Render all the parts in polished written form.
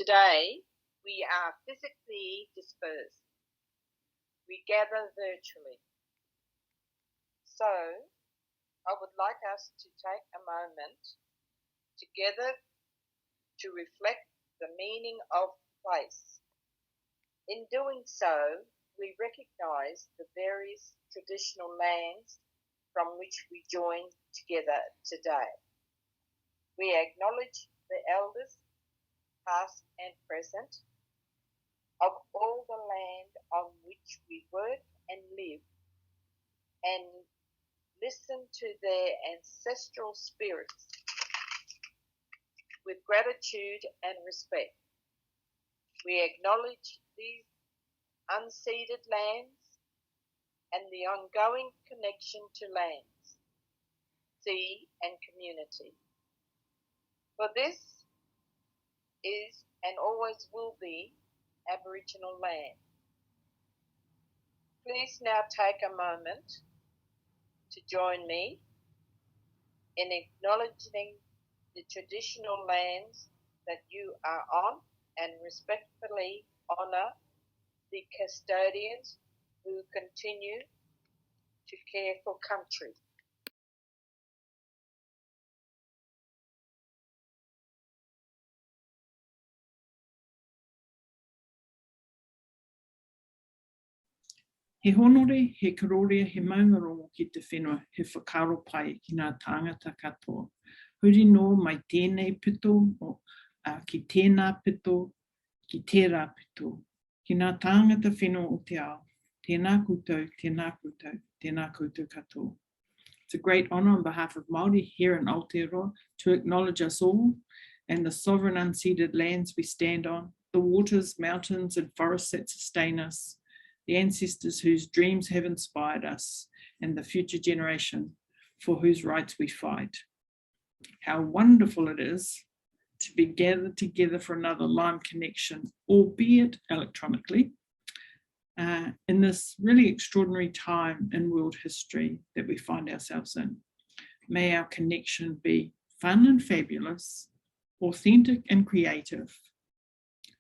Today, we are physically dispersed. We gather virtually. So, I would like us to take a moment together to reflect the meaning of place. In doing so, we recognise the various traditional lands from which we join together today. We acknowledge the elders, past and present, of all the land on which we work and live, and listen to their ancestral spirits with gratitude and respect. We acknowledge these unceded lands and the ongoing connection to lands, sea and community. For this is and always will be Aboriginal land. Please now take a moment to join me in acknowledging the traditional lands that you are on and respectfully honour the custodians who continue to care for country. He honore, he karorea, he maungarongo ki te whenua, he whakaro pai ki ngā tāngata katoa. Huri no mai tēnei pito, ki tēnā pito, ki tērā pito, ki ngā tāngata whenua o te ao. Tēnā koutou, tēnā koutou, tēnā koutou katoa. It's a great honour on behalf of Māori here in Aotearoa to acknowledge us all and the sovereign unceded lands we stand on, the waters, mountains and forests that sustain us, the ancestors whose dreams have inspired us, and the future generation for whose rights we fight. How wonderful it is to be gathered together for another Lime Connection, albeit electronically, in this really extraordinary time in world history that we find ourselves in. May our connection be fun and fabulous, authentic and creative,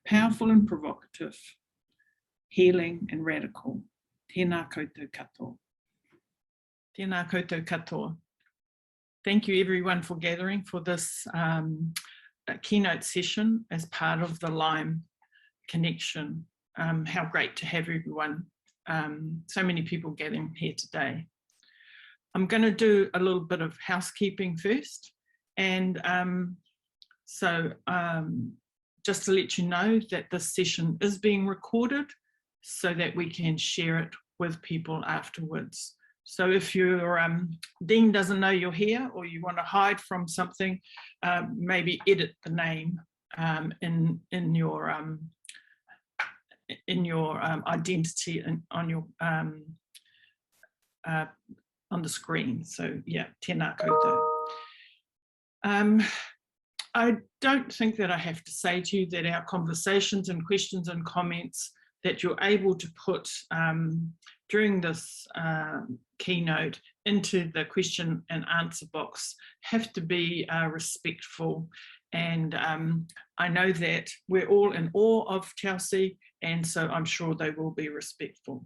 powerful and provocative, healing and radical. Tēnā koutou katoa. Tēnā koutou katoa. Thank you everyone for gathering for this keynote session as part of the Lime Connection. How great to have everyone, so many people gathering here today. I'm going to do a little bit of housekeeping first, and just to let you know that this session is being recorded so that we can share it with people afterwards. So if your dean doesn't know you're here or you want to hide from something, maybe edit the name in your identity and on the screen. So yeah, tēnā koutou. I don't think that I have to say to you that our conversations and questions and comments that you're able to put during this keynote into the question and answer box have to be respectful. And I know that we're all in awe of Chelsea, and so I'm sure they will be respectful.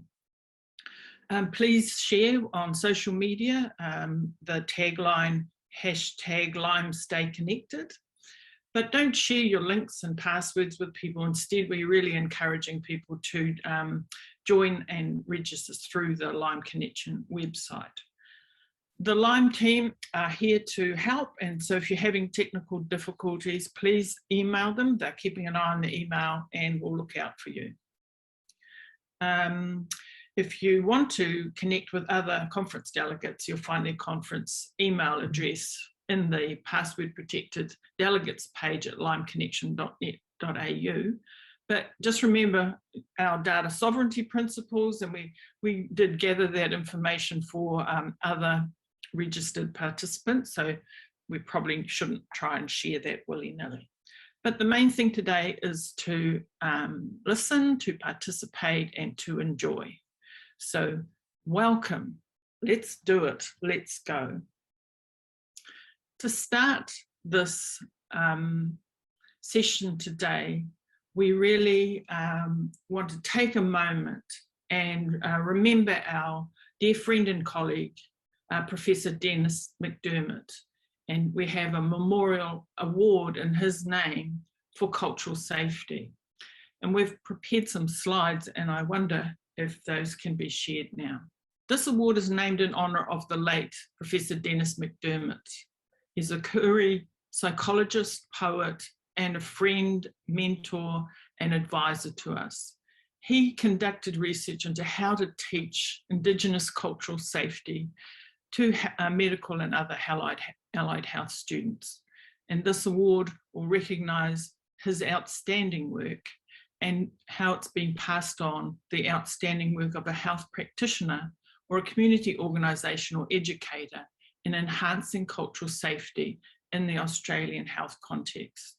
Please share on social media the tagline #LimeStayConnected. But don't share your links and passwords with people. Instead, we're really encouraging people to join and register through the Lime Connection website. The Lime team are here to help, and so if you're having technical difficulties, please email them. They're keeping an eye on the email and we'll look out for you. If you want to connect with other conference delegates, you'll find their conference email address in the password protected delegates page at limeconnection.net.au. But just remember our data sovereignty principles, and we did gather that information for other registered participants, so we probably shouldn't try and share that willy-nilly. But the main thing today is to listen, to participate and to enjoy. So welcome, let's do it, let's go. To start this session today, we really want to take a moment and remember our dear friend and colleague, Professor Dennis McDermott. And we have a memorial award in his name for cultural safety. And we've prepared some slides, and I wonder if those can be shared now. This award is named in honour of the late Professor Dennis McDermott. He's a Koori psychologist, poet, and a friend, mentor, and advisor to us. He conducted research into how to teach Indigenous cultural safety to medical and other allied health students. And this award will recognise his outstanding work and how it's been passed on, the outstanding work of a health practitioner or a community organisation or educator in enhancing cultural safety in the Australian health context.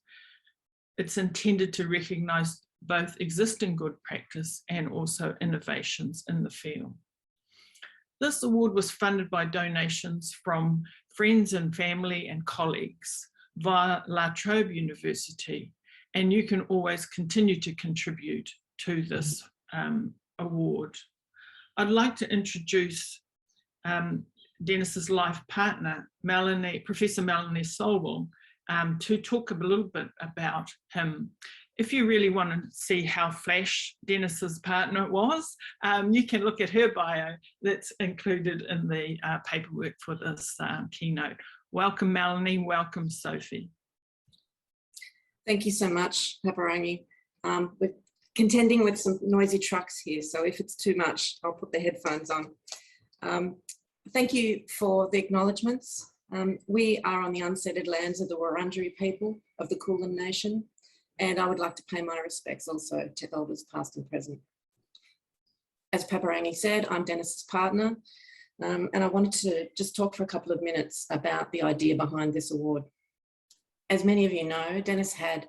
It's intended to recognise both existing good practice and also innovations in the field. This award was funded by donations from friends and family and colleagues via La Trobe University, and you can always continue to contribute to this award. I'd like to introduce Dennis's life partner, Professor Melanie Solwell, to talk a little bit about him. If you really want to see how flash Dennis's partner was, you can look at her bio that's included in the paperwork for this keynote. Welcome, Melanie. Welcome, Sophie. Thank you so much, Papaarangi. We're contending with some noisy trucks here, so if it's too much, I'll put the headphones on. Thank you for the acknowledgements. We are on the unceded lands of the Wurundjeri people of the Kulin Nation, and I would like to pay my respects also to elders past and present. As Papaarangi said, I'm Dennis's partner, and I wanted to just talk for a couple of minutes about the idea behind this award. As many of you know, Dennis had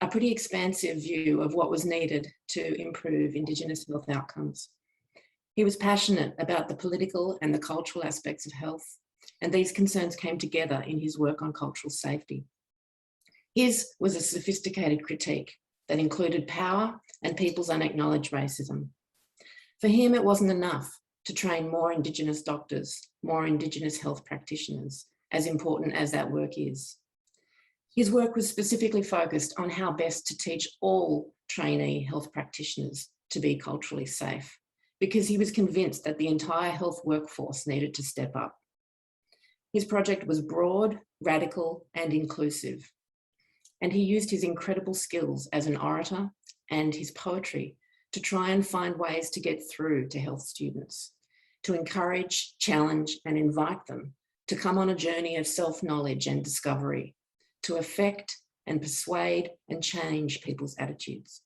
a pretty expansive view of what was needed to improve Indigenous health outcomes. He was passionate about the political and the cultural aspects of health, and these concerns came together in his work on cultural safety. His was a sophisticated critique that included power and people's unacknowledged racism. For him, it wasn't enough to train more Indigenous doctors, more Indigenous health practitioners, as important as that work is. His work was specifically focused on how best to teach all trainee health practitioners to be culturally safe, because he was convinced that the entire health workforce needed to step up. His project was broad, radical, and inclusive. And he used his incredible skills as an orator and his poetry to try and find ways to get through to health students, to encourage, challenge, and invite them to come on a journey of self-knowledge and discovery, to affect and persuade and change people's attitudes.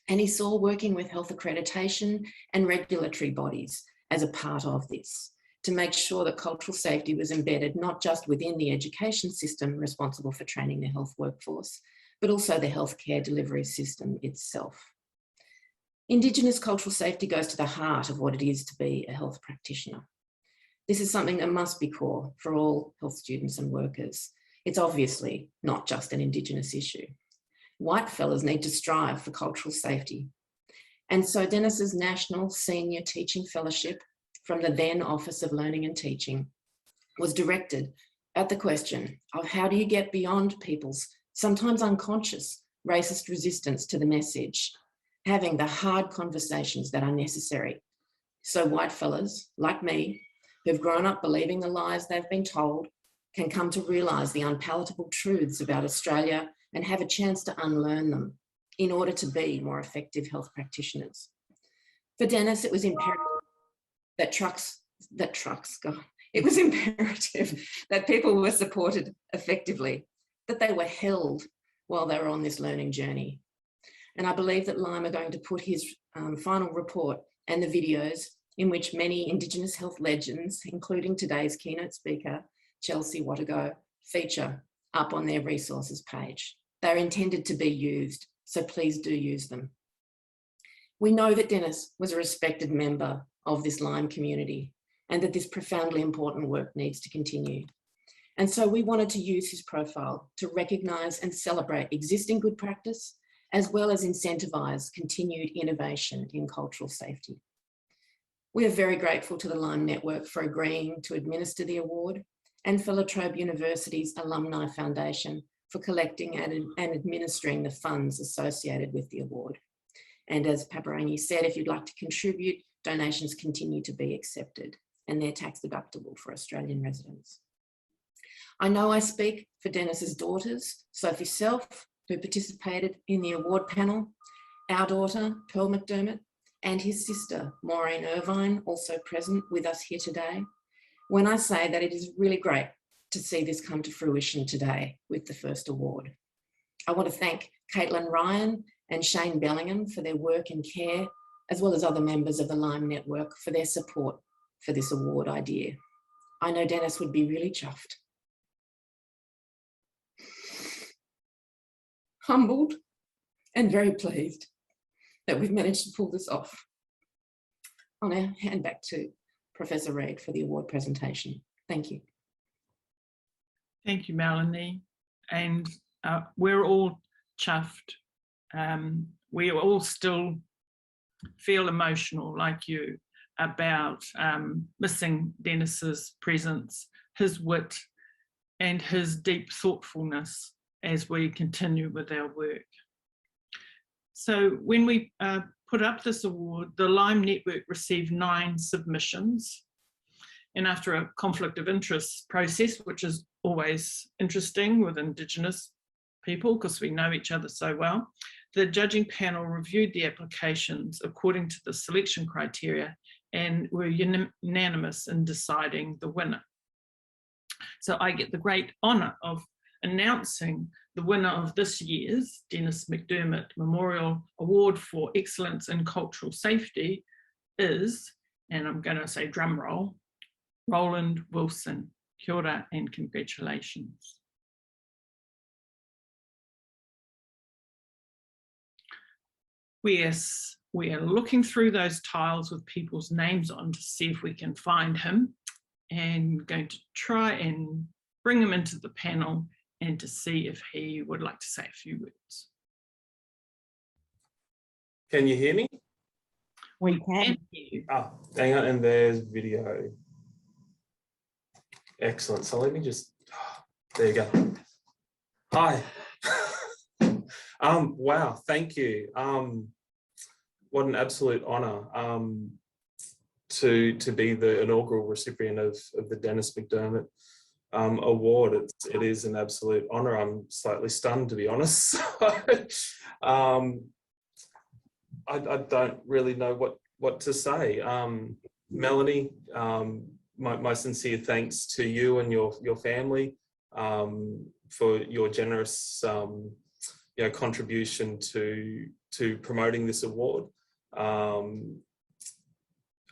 And he saw working with health accreditation and regulatory bodies as a part of this, to make sure that cultural safety was embedded not just within the education system responsible for training the health workforce, but also the healthcare delivery system itself. Indigenous cultural safety goes to the heart of what it is to be a health practitioner. This is something that must be core for all health students and workers. It's obviously not just an Indigenous issue. White fellas need to strive for cultural safety. And so Dennis's National Senior Teaching Fellowship from the then Office of Learning and Teaching was directed at the question of how do you get beyond people's sometimes unconscious racist resistance to the message, having the hard conversations that are necessary. So white fellas like me, who've grown up believing the lies they've been told, can come to realise the unpalatable truths about Australia and have a chance to unlearn them in order to be more effective health practitioners. For Dennis, it was imperative that it was imperative that people were supported effectively, that they were held while they were on this learning journey. And I believe that Lime are going to put his final report and the videos in which many Indigenous health legends, including today's keynote speaker, Chelsea Watego, feature up on their resources page. They're intended to be used, so please do use them. We know that Dennis was a respected member of this Lyme community and that this profoundly important work needs to continue. And so we wanted to use his profile to recognise and celebrate existing good practice as well as incentivise continued innovation in cultural safety. We are very grateful to the Lime Network for agreeing to administer the award, and for La Trobe University's Alumni Foundation for collecting and administering the funds associated with the award. And as Papaarangi said, if you'd like to contribute, donations continue to be accepted, and they're tax deductible for Australian residents. I know I speak for Dennis's daughters, Sophie Self, who participated in the award panel, our daughter, Pearl McDermott, and his sister, Maureen Irvine, also present with us here today, when I say that it is really great to see this come to fruition today with the first award. I want to thank Caitlin Ryan and Shane Bellingham for their work and care, as well as other members of the Lime Network for their support for this award idea. I know Dennis would be really chuffed. Humbled and very pleased that we've managed to pull this off. I'll now hand back to Professor Reid for the award presentation. Thank you. Thank you, Melanie. And we're all chuffed. We all still feel emotional like you about missing Dennis's presence, his wit, and his deep thoughtfulness as we continue with our work. So when we put up this award, the Lime Network received 9 submissions. And after a conflict of interest process, which is always interesting with Indigenous people because we know each other so well, the judging panel reviewed the applications according to the selection criteria and were unanimous in deciding the winner. So I get the great honour of announcing the winner of this year's Dennis McDermott Memorial Award for Excellence in Cultural Safety is, and I'm going to say drum roll, Roland Wilson. Kia ora and congratulations. We are looking through those tiles with people's names on to see if we can find him, and going to try and bring him into the panel and to see if he would like to say a few words. Can you hear me? We can hear you. Oh, hang on, and there's video. Excellent. So let me just, there you go. Hi. Wow, thank you. What an absolute honour to be the inaugural recipient of the Dennis McDermott award. It is an absolute honour. I'm slightly stunned, to be honest. I don't really know what to say. Melanie, my sincere thanks to you and your family for your generous contribution to promoting this award.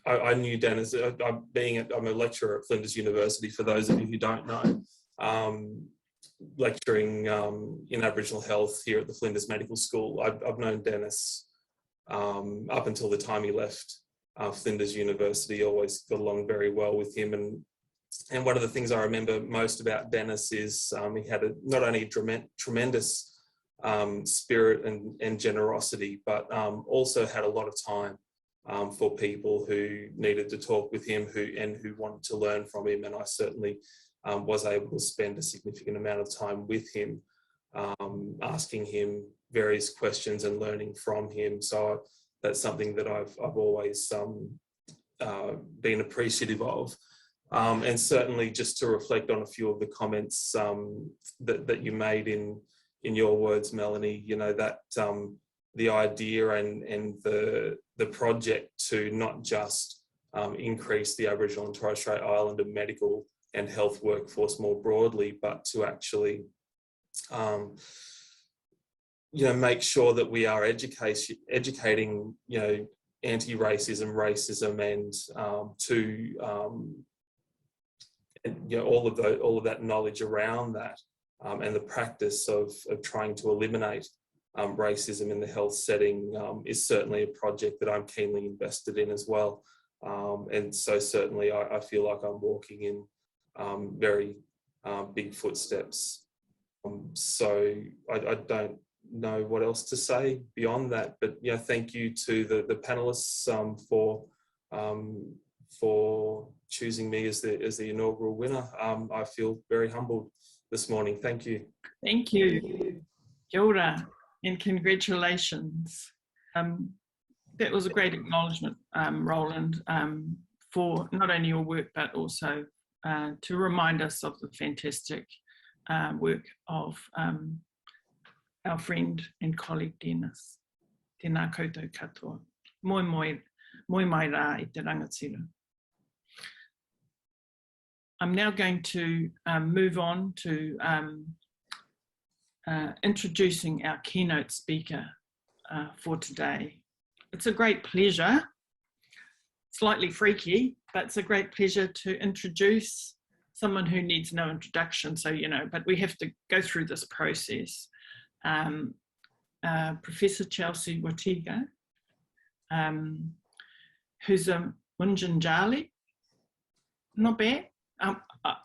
I knew Dennis, I'm a lecturer at Flinders University, for those of you who don't know, lecturing in Aboriginal health here at the Flinders Medical School. I've known Dennis up until the time he left Flinders University. Always got along very well with him, and one of the things I remember most about Dennis is he had not only a tremendous spirit and generosity, but also had a lot of time for people who needed to talk with him who wanted to learn from him. And I certainly was able to spend a significant amount of time with him, asking him various questions and learning from him. So that's something that I've always been appreciative of. And certainly just to reflect on a few of the comments that you made in your words, Melanie, that the idea and the project to not just increase the Aboriginal and Torres Strait Islander medical and health workforce more broadly, but to actually make sure that we are educating anti-racism, racism, and all of that knowledge around that, and the practice of trying to eliminate racism in the health setting is certainly a project that I'm keenly invested in as well. And so certainly I feel like I'm walking in very big footsteps. So I don't know what else to say beyond that. But yeah, thank you to the panelists for choosing me as the inaugural winner. I feel very humbled this morning. Thank you. Thank you. Kia ora, and congratulations. That was a great acknowledgement, Roland, for not only your work, but also to remind us of the fantastic work of our friend and colleague Dennis. Tēnā koutou katoa. Moi mai rā I te rangatira. I'm now going to move on to introducing our keynote speaker for today. It's a great pleasure, slightly freaky, but it's a great pleasure to introduce someone who needs no introduction, so you know, but we have to go through this process. Professor Chelsea Watego, who's a Wunjanjali, not bad. I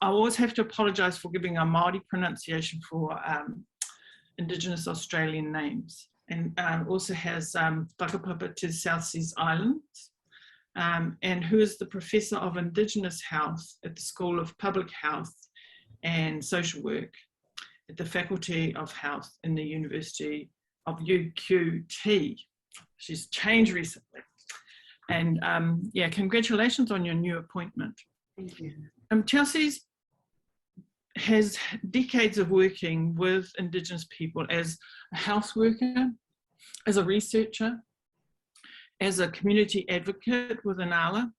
always have to apologise for giving a Māori pronunciation for Indigenous Australian names, and also has whakapapa to South Seas Islands, and who is the Professor of Indigenous Health at the School of Public Health and Social Work at the Faculty of Health in the University of UQT. She's changed recently. And yeah, congratulations on your new appointment. Thank you. Chelsea has decades of working with Indigenous people as a health worker, as a researcher, as a community advocate with Inala,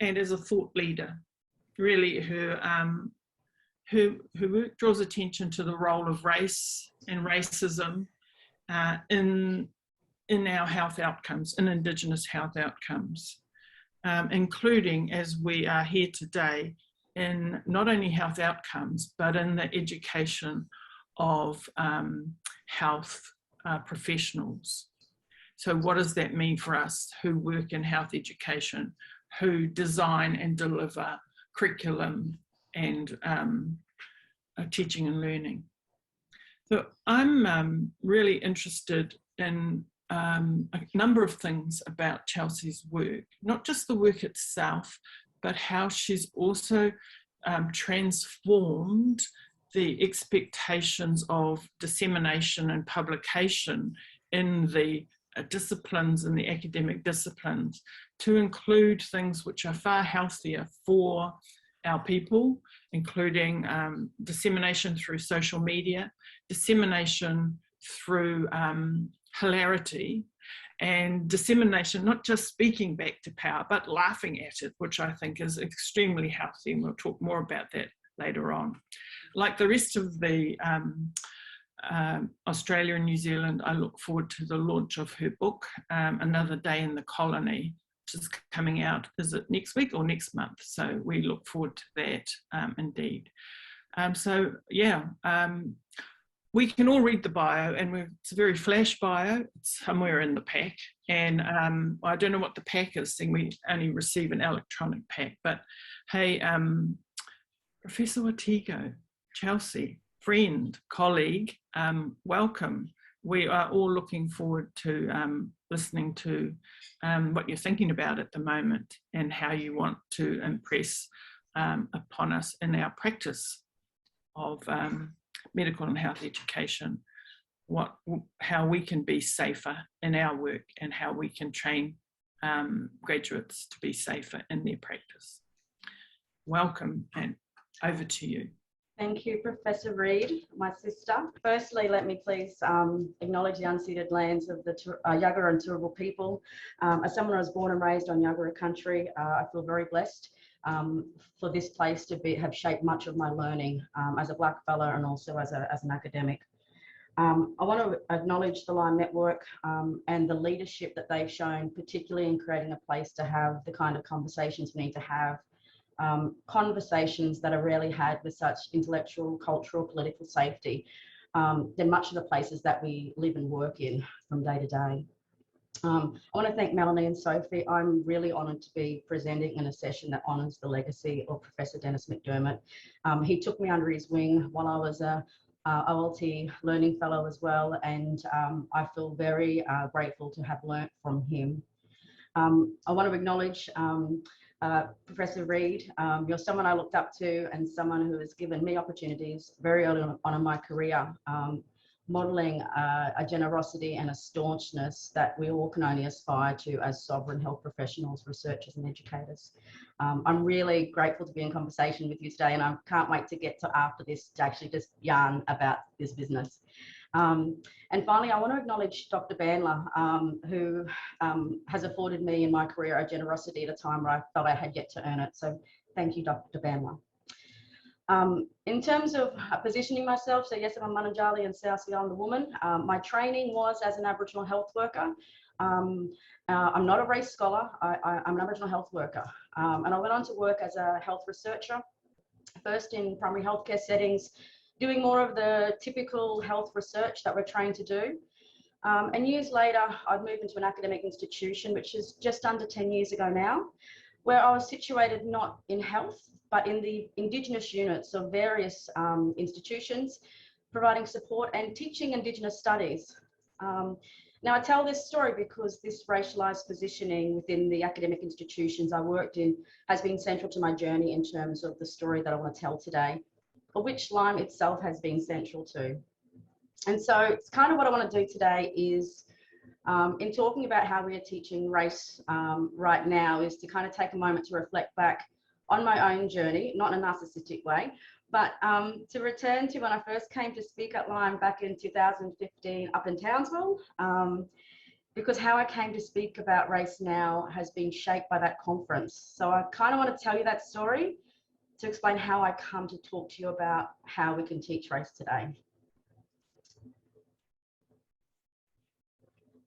and as a thought leader. Really, her work draws attention to the role of race and racism in our health outcomes, in Indigenous health outcomes, including, as we are here today, in not only health outcomes, but in the education of health professionals. So what does that mean for us who work in health education, who design and deliver curriculum and teaching and learning? So I'm really interested in a number of things about Chelsea's work, not just the work itself, but how she's also transformed the expectations of dissemination and publication in the disciplines, in the academic disciplines, to include things which are far healthier for our people, including dissemination through social media, dissemination through hilarity, and dissemination, not just speaking back to power, but laughing at it, which I think is extremely healthy, and we'll talk more about that later on. Like the rest of the Australia and New Zealand, I look forward to the launch of her book, Another Day in the Colony, which is coming out, is it next week or next month? So we look forward to that indeed. So yeah, we can all read the bio, and it's a very flash bio. It's somewhere in the pack, and I don't know what the pack is, seeing we only receive an electronic pack, but hey, Professor Watego, Chelsea, friend, colleague, welcome. We are all looking forward to listening to what you're thinking about at the moment and how you want to impress upon us in our practice of medical and health education, how we can be safer in our work and how we can train graduates to be safer in their practice. Welcome, and over to you. Thank you, Professor Reid, my sister. Firstly, let me please acknowledge the unceded lands of the Yagara and Turrbal people. As someone who was born and raised on Yagara country, I feel very blessed for this place to have shaped much of my learning as a Black fellow and also as an academic. I want to acknowledge the Lime Network and the leadership that they've shown, particularly in creating a place to have the kind of conversations we need to have. Conversations that are rarely had with such intellectual, cultural, political safety than much of the places that we live and work in from day to day. I want to thank Melanie and Sophie. I'm really honoured to be presenting in a session that honours the legacy of Professor Dennis McDermott. He took me under his wing while I was a OLT Learning Fellow as well, and I feel very grateful to have learnt from him. I want to acknowledge Professor Reid. You're someone I looked up to and someone who has given me opportunities very early on in my career, modelling a generosity and a staunchness that we all can only aspire to as sovereign health professionals, researchers and educators. I'm really grateful to be in conversation with you today, and I can't wait to get to after this to actually just yarn about this business. And finally, I want to acknowledge Dr. Bandler, who has afforded me in my career a generosity at a time where I felt I had yet to earn it. So thank you, Dr. Bandler. In terms of positioning myself, so yes, I'm a Mananjali and South Sea Islander woman. My training was as an Aboriginal health worker. I'm not a race scholar, I'm an Aboriginal health worker. And I went on to work as a health researcher, first in primary healthcare settings, doing more of the typical health research that we're trained to do. And years later, I'd moved into an academic institution, which is just under 10 years ago now, where I was situated not in health, but in the Indigenous units of various institutions, providing support and teaching Indigenous studies. Now, I tell this story because this racialised positioning within the academic institutions I worked in has been central to my journey in terms of the story that I want to tell today, for which Lyme itself has been central to. And so it's kind of what I want to do today is, in talking about how we are teaching race right now, is to kind of take a moment to reflect back on my own journey, not in a narcissistic way, but to return to when I first came to speak at Lyme back in 2015 up in Townsville, because how I came to speak about race now has been shaped by that conference. So I kind of want to tell you that story to explain how I come to talk to you about how we can teach race today.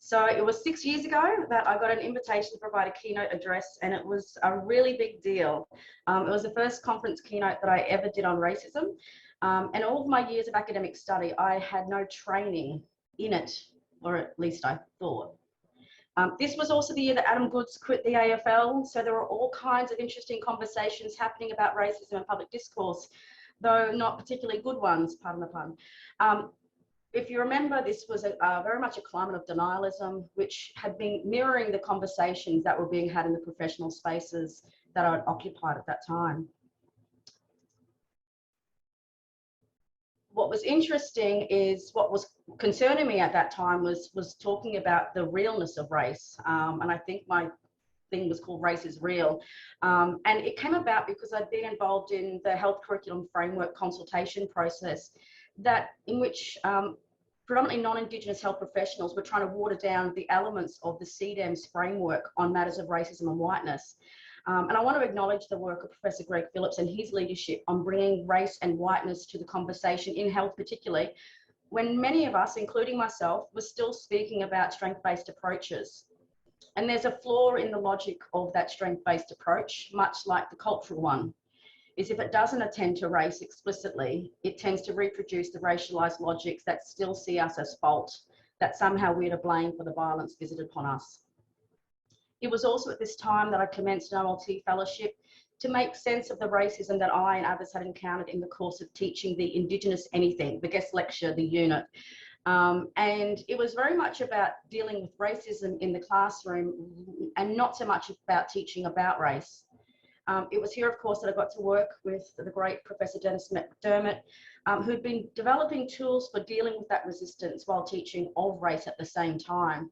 So it was 6 years ago that I got an invitation to provide a keynote address, and it was a really big deal. It was the first conference keynote that I ever did on racism. And all of my years of academic study, I had no training in it, or at least I thought. This was also the year that Adam Goodes quit the AFL, so there were all kinds of interesting conversations happening about racism and public discourse, though not particularly good ones, pardon the pun. If you remember, this was very much a climate of denialism, which had been mirroring the conversations that were being had in the professional spaces that I occupied at that time. What was interesting is what was concerning me at that time was talking about the realness of race. And I think my thing was called Race is Real. And it came about because I'd been involved in the health curriculum framework consultation process in which predominantly non-Indigenous health professionals were trying to water down the elements of the CDEM's framework on matters of racism and whiteness. And I want to acknowledge the work of Professor Greg Phillips and his leadership on bringing race and whiteness to the conversation in health particularly, when many of us, including myself, were still speaking about strength-based approaches. And there's a flaw in the logic of that strength-based approach, much like the cultural one, is if it doesn't attend to race explicitly, it tends to reproduce the racialized logics that still see us as fault, that somehow we're to blame for the violence visited upon us. It was also at this time that I commenced an OLT fellowship to make sense of the racism that I and others had encountered in the course of teaching the Indigenous anything, the guest lecture, the unit. And it was very much about dealing with racism in the classroom and not so much about teaching about race. It was here, of course, that I got to work with the great Professor Dennis McDermott, who'd been developing tools for dealing with that resistance while teaching of race at the same time.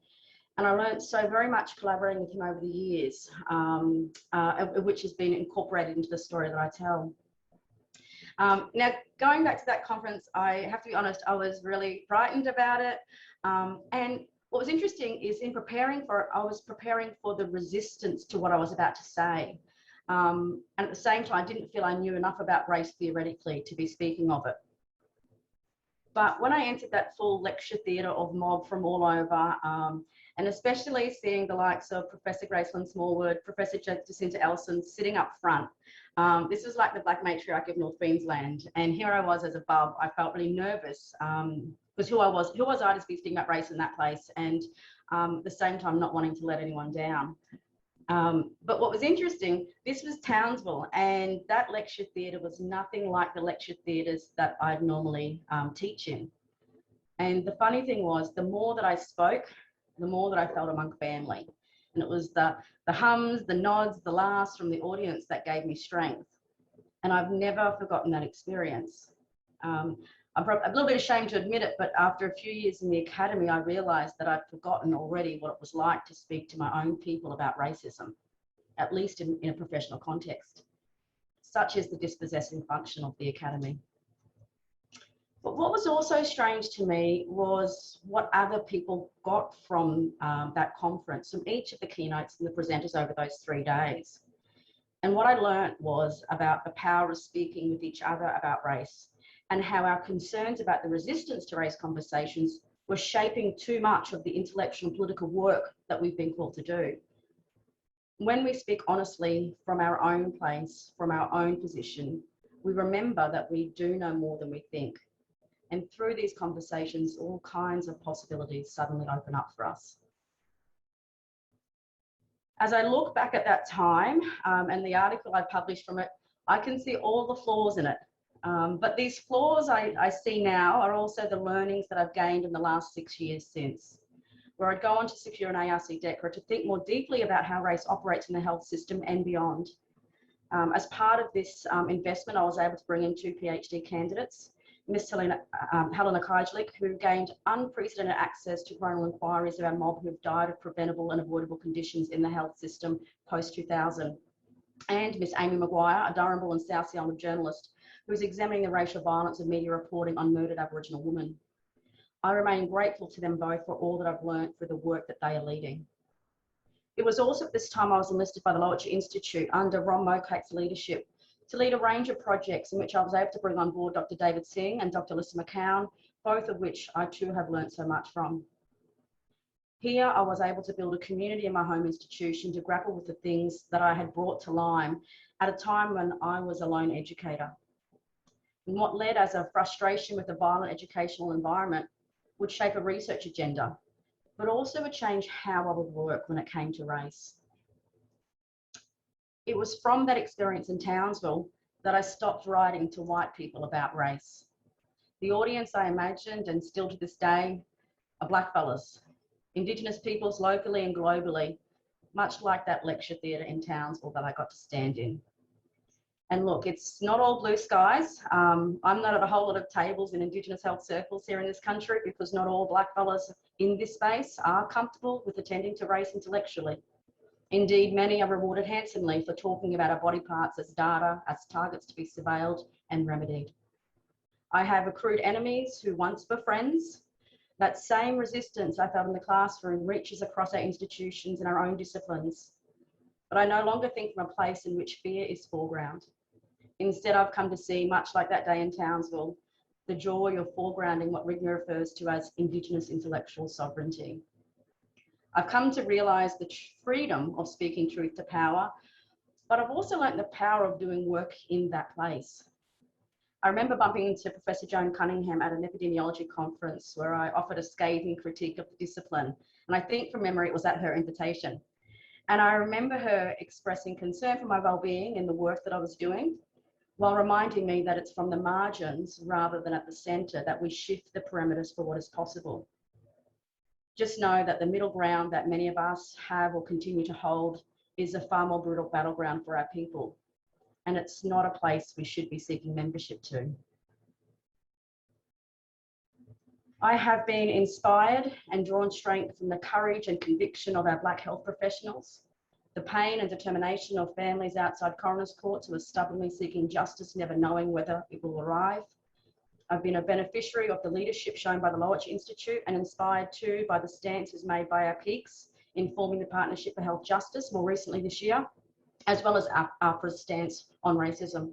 And I learned so very much collaborating with him over the years, which has been incorporated into the story that I tell. Now, going back to that conference, I have to be honest, I was really frightened about it. And what was interesting is in preparing for it, I was preparing for the resistance to what I was about to say. And at the same time, I didn't feel I knew enough about race theoretically to be speaking of it. But when I entered that full lecture theatre of mob from all over, and especially seeing the likes of Professor Gracelyn Smallwood, Professor Jacinta Ellison sitting up front, this was like the Black Matriarch of North Queensland. And here I was as above, I felt really nervous because who was I to be speaking about race in that place, and at the same time not wanting to let anyone down. But what was interesting, this was Townsville, and that lecture theatre was nothing like the lecture theatres that I'd normally teach in. And the funny thing was, the more that I spoke, the more that I felt among family. And it was the hums, the nods, the laughs from the audience that gave me strength. And I've never forgotten that experience. I'm a little bit ashamed to admit it, but after a few years in the academy, I realised that I'd forgotten already what it was like to speak to my own people about racism, at least in a professional context. Such is the dispossessing function of the academy. But what was also strange to me was what other people got from that conference, from each of the keynotes and the presenters over those 3 days. And what I learned was about the power of speaking with each other about race, and how our concerns about the resistance to race conversations were shaping too much of the intellectual and political work that we've been called to do. When we speak honestly from our own place, from our own position, we remember that we do know more than we think. And through these conversations, all kinds of possibilities suddenly open up for us. As I look back at that time and the article I published from it, I can see all the flaws in it. But these flaws I see now are also the learnings that I've gained in the last 6 years since, where I'd go on to secure an ARC DECRA to think more deeply about how race operates in the health system and beyond. As part of this investment, I was able to bring in 2 PhD candidates, Miss Helena Kijlik, who gained unprecedented access to coronal inquiries of our mob who've died of preventable and avoidable conditions in the health system post-2000, and Miss Amy Maguire, a Durrumble and South Sea Island journalist, who is examining the racial violence of media reporting on murdered Aboriginal women. I remain grateful to them both for all that I've learned through the work that they are leading. It was also at this time I was enlisted by the Lowacha Institute under Ron Mokate's leadership to lead a range of projects in which I was able to bring on board Dr. David Singh and Dr. Lisa McCown, both of which I too have learned so much from. Here, I was able to build a community in my home institution to grapple with the things that I had brought to Lyme at a time when I was a lone educator. And what led as a frustration with the violent educational environment would shape a research agenda, but also would change how I would work when it came to race. It was from that experience in Townsville that I stopped writing to white people about race. The audience I imagined, and still to this day, are blackfellas, Indigenous peoples locally and globally, much like that lecture theatre in Townsville that I got to stand in. And look, it's not all blue skies. I'm not at a whole lot of tables in Indigenous health circles here in this country because not all blackfellas in this space are comfortable with attending to race intellectually. Indeed, many are rewarded handsomely for talking about our body parts as data, as targets to be surveilled and remedied. I have accrued enemies who once were friends. That same resistance I felt in the classroom reaches across our institutions and our own disciplines. But I no longer think from a place in which fear is foreground. Instead, I've come to see, much like that day in Townsville, the joy of foregrounding what Reid refers to as Indigenous intellectual sovereignty. I've come to realise the freedom of speaking truth to power, but I've also learnt the power of doing work in that place. I remember bumping into Professor Joan Cunningham at an epidemiology conference where I offered a scathing critique of the discipline, and I think from memory it was at her invitation. And I remember her expressing concern for my well-being in the work that I was doing, while reminding me that it's from the margins rather than at the centre that we shift the parameters for what is possible. Just know that the middle ground that many of us have or continue to hold is a far more brutal battleground for our people. And it's not a place we should be seeking membership to. I have been inspired and drawn strength from the courage and conviction of our Black health professionals, the pain and determination of families outside coroner's courts who are stubbornly seeking justice, never knowing whether it will arrive. I've been a beneficiary of the leadership shown by the Lowacha Institute and inspired too by the stances made by our peaks in forming the Partnership for Health Justice more recently this year, as well as APRA's stance on racism.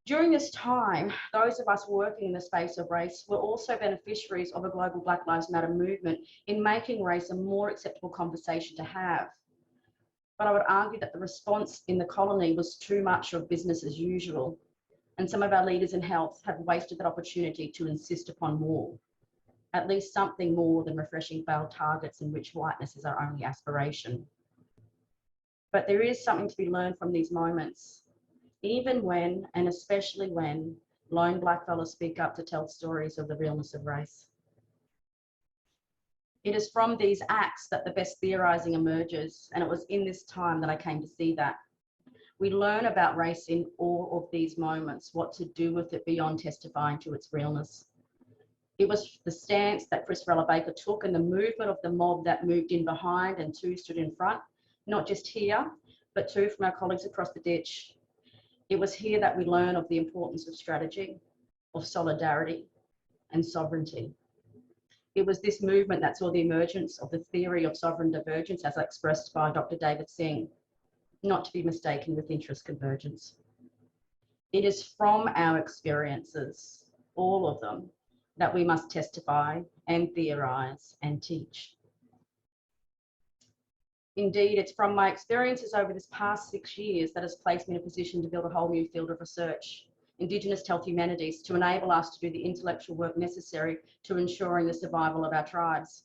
During this time, those of us working in the space of race were also beneficiaries of a global Black Lives Matter movement in making race a more acceptable conversation to have. But I would argue that the response in the colony was too much of business as usual, and some of our leaders in health have wasted that opportunity to insist upon more, at least something more than refreshing veiled targets in which whiteness is our only aspiration. But there is something to be learned from these moments, even when, and especially when, lone black fellas speak up to tell stories of the realness of race. It is from these acts that the best theorising emerges, and it was in this time that I came to see that. We learn about race in all of these moments, what to do with it beyond testifying to its realness. It was the stance that Chris Baker took and the movement of the mob that moved in behind and two stood in front, not just here, but two from our colleagues across the ditch. It was here that we learn of the importance of strategy, of solidarity and sovereignty. It was this movement that saw the emergence of the theory of sovereign divergence as expressed by Dr. David Singh, not to be mistaken with interest convergence. It is from our experiences, all of them, that we must testify and theorise and teach. Indeed, it's from my experiences over this past 6 years that has placed me in a position to build a whole new field of research, Indigenous health humanities, to enable us to do the intellectual work necessary to ensuring the survival of our tribes.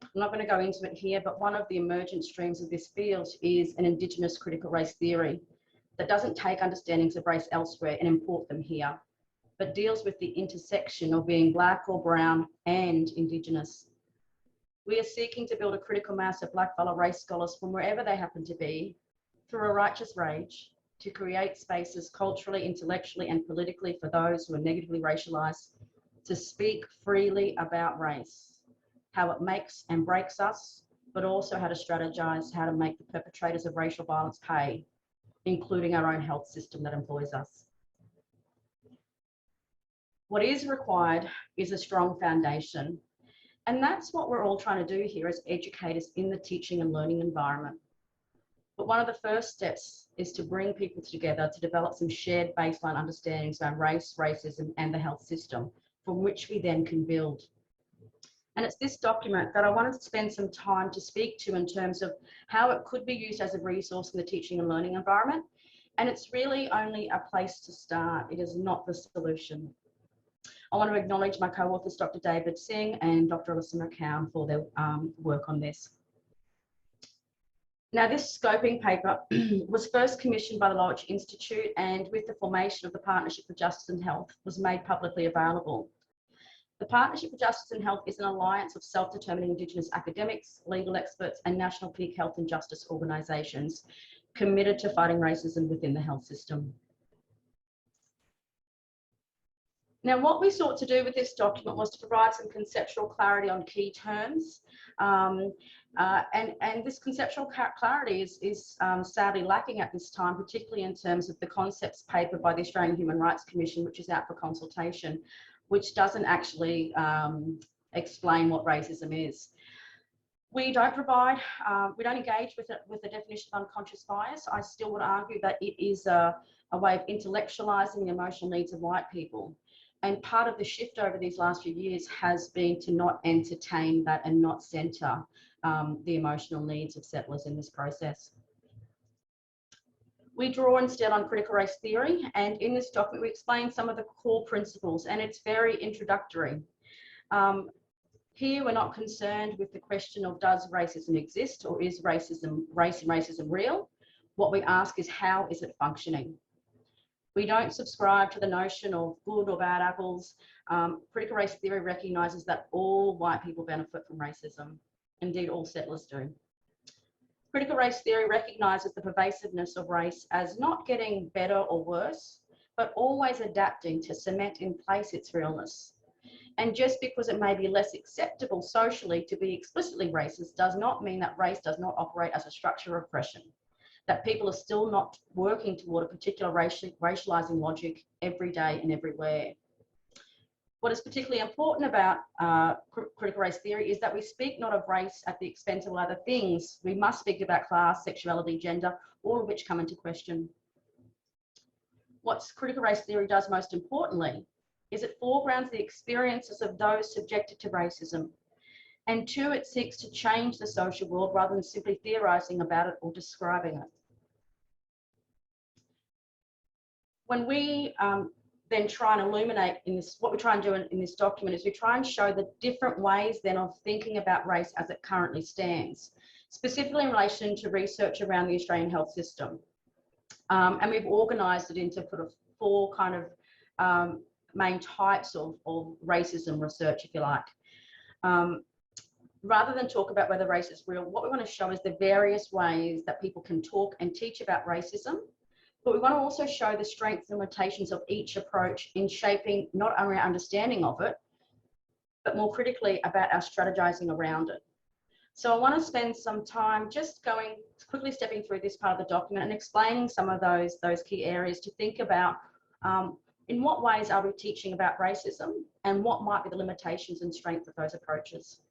I'm not going to go into it here, but one of the emergent streams of this field is an Indigenous critical race theory that doesn't take understandings of race elsewhere and import them here, but deals with the intersection of being black or brown and Indigenous. We are seeking to build a critical mass of black fellow race scholars from wherever they happen to be, through a righteous rage, to create spaces culturally, intellectually and politically for those who are negatively racialized, to speak freely about race, how it makes and breaks us, but also how to strategize, how to make the perpetrators of racial violence pay, including our own health system that employs us. What is required is a strong foundation. And that's what we're all trying to do here as educators in the teaching and learning environment. But one of the first steps is to bring people together to develop some shared baseline understandings around race, racism, and the health system, from which we then can build. And it's this document that I wanted to spend some time to speak to in terms of how it could be used as a resource in the teaching and learning environment. And it's really only a place to start. It is not the solution. I want to acknowledge my co-authors, Dr. David Singh and Dr. Alyssa McCown, for their work on this. Now, this scoping paper was first commissioned by the Lowitja Institute, and with the formation of the Partnership for Justice and Health, was made publicly available. The Partnership for Justice and Health is an alliance of self-determining Indigenous academics, legal experts, and national peak health and justice organisations committed to fighting racism within the health system. Now, what we sought to do with this document was to provide some conceptual clarity on key terms. And this conceptual clarity is sadly lacking at this time, particularly in terms of the concepts paper by the Australian Human Rights Commission, which is out for consultation, which doesn't actually explain what racism is. We don't provide, we don't engage with the definition of unconscious bias. I still would argue that it is a way of intellectualizing the emotional needs of white people. And part of the shift over these last few years has been to not entertain that and not centre the emotional needs of settlers in this process. We draw instead on critical race theory, and in this document we explain some of the core principles, and it's very introductory. Here we're not concerned with the question of does racism exist or is race and racism real? What we ask is how is it functioning? We don't subscribe to the notion of good or bad apples. Critical race theory recognises that all white people benefit from racism. Indeed, all settlers do. Critical race theory recognises the pervasiveness of race as not getting better or worse, but always adapting to cement in place its realness. And just because it may be less acceptable socially to be explicitly racist does not mean that race does not operate as a structure of oppression, that people are still not working toward a particular racializing logic every day and everywhere. What is particularly important about critical race theory is that we speak not of race at the expense of other things. We must speak about class, sexuality, gender, all of which come into question. What critical race theory does most importantly is it foregrounds the experiences of those subjected to racism. And two, it seeks to change the social world rather than simply theorising about it or describing it. When we then try and illuminate in this, what we try and do in this document is we try and show the different ways then of thinking about race as it currently stands. specifically in relation to research around the Australian health system. And we've organised it into sort of 4 kind of main types of racism research, if you like. Rather than talk about whether race is real, what we want to show is the various ways that people can talk and teach about racism, but we want to also show the strengths and limitations of each approach in shaping not only our understanding of it, but more critically about our strategizing around it. So I want to spend some time just quickly stepping through this part of the document and explaining some of those key areas to think about in what ways are we teaching about racism and what might be the limitations and strengths of those approaches.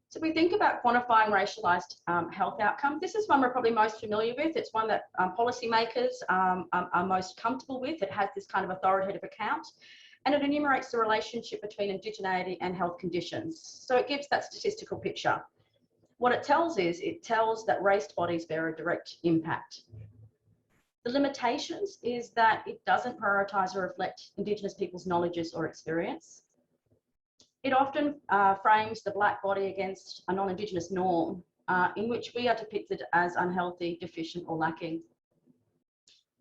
So if we think about quantifying racialized health outcomes, this is one we're probably most familiar with. It's one that policymakers are most comfortable with. It has this kind of authoritative account, and it enumerates the relationship between indigeneity and health conditions. So it gives that statistical picture. What it tells that raced bodies bear a direct impact. The limitations is that it doesn't prioritise or reflect Indigenous people's knowledges or experience. It often frames the Black body against a non-Indigenous norm in which we are depicted as unhealthy, deficient or lacking.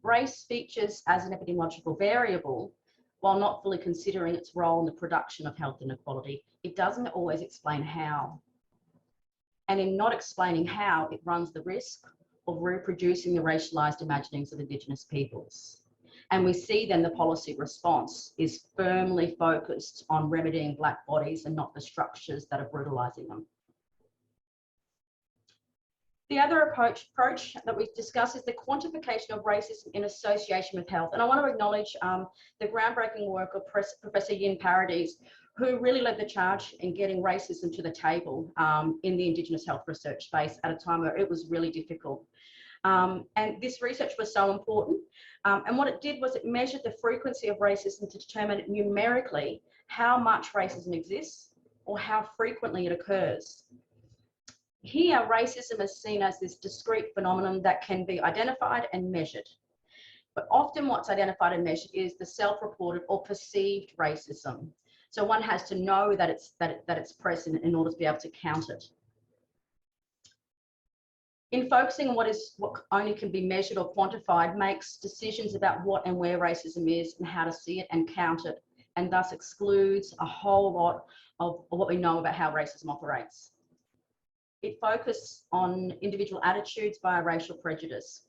Race features as an epidemiological variable while not fully considering its role in the production of health inequality. It doesn't always explain how. And in not explaining how, it runs the risk of reproducing the racialised imaginings of Indigenous peoples. And we see then the policy response is firmly focused on remedying Black bodies and not the structures that are brutalising them. The other approach that we've discussed is the quantification of racism in association with health. And I want to acknowledge the groundbreaking work of Professor Yin Paradis, who really led the charge in getting racism to the table in the Indigenous health research space at a time where it was really difficult. And this research was so important. And what it did was it measured the frequency of racism to determine numerically how much racism exists or how frequently it occurs. Here, racism is seen as this discrete phenomenon that can be identified and measured. But often what's identified and measured is the self-reported or perceived racism. So one has to know that it's present in order to be able to count it. In focusing on what only can be measured or quantified makes decisions about what and where racism is and how to see it and count it, and thus excludes a whole lot of what we know about how racism operates. It focuses on individual attitudes via racial prejudice.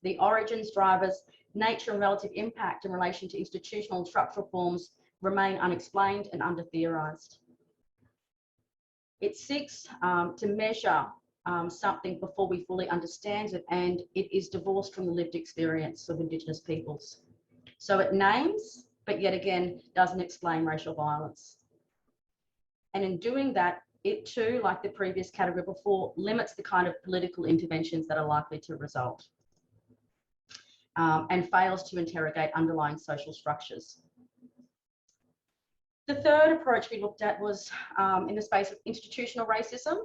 The origins, drivers, nature and relative impact in relation to institutional and structural forms remain unexplained and under-theorised. It seeks to measure something before we fully understand it, and it is divorced from the lived experience of Indigenous peoples. So it names, but yet again doesn't explain racial violence. And in doing that, it too, like the previous category before, limits the kind of political interventions that are likely to result and fails to interrogate underlying social structures. The third approach we looked at was in the space of institutional racism.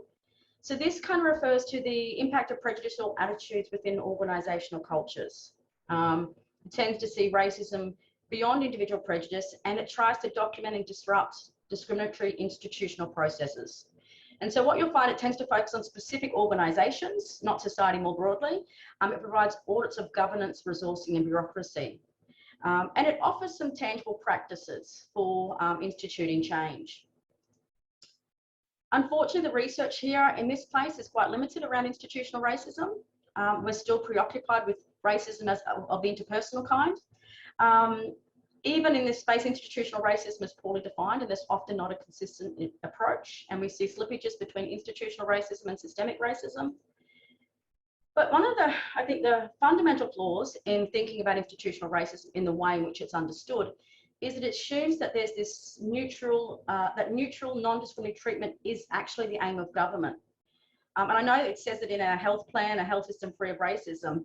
So this kind of refers to the impact of prejudicial attitudes within organisational cultures. It tends to see racism beyond individual prejudice, and it tries to document and disrupt discriminatory institutional processes. And so what you'll find, it tends to focus on specific organisations, not society more broadly. It provides audits of governance, resourcing and bureaucracy. And it offers some tangible practices for instituting change. Unfortunately, the research here in this place is quite limited around institutional racism. We're still preoccupied with racism of the interpersonal kind. Even in this space, institutional racism is poorly defined, and there's often not a consistent approach. And we see slippages between institutional racism and systemic racism. But one of I think the fundamental flaws in thinking about institutional racism in the way in which it's understood is that it assumes that there's this neutral, non-discriminatory treatment is actually the aim of government. And I know it says that in our health plan, a health system free of racism,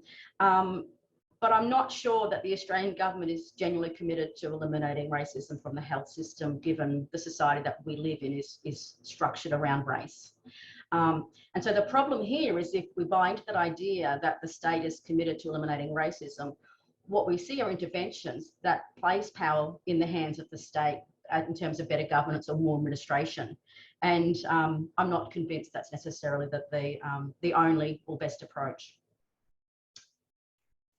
but I'm not sure that the Australian government is genuinely committed to eliminating racism from the health system, given the society that we live in is structured around race. And so the problem here is if we buy into that idea that the state is committed to eliminating racism, what we see are interventions that place power in the hands of the state in terms of better governance or more administration. And I'm not convinced that's necessarily the only or best approach.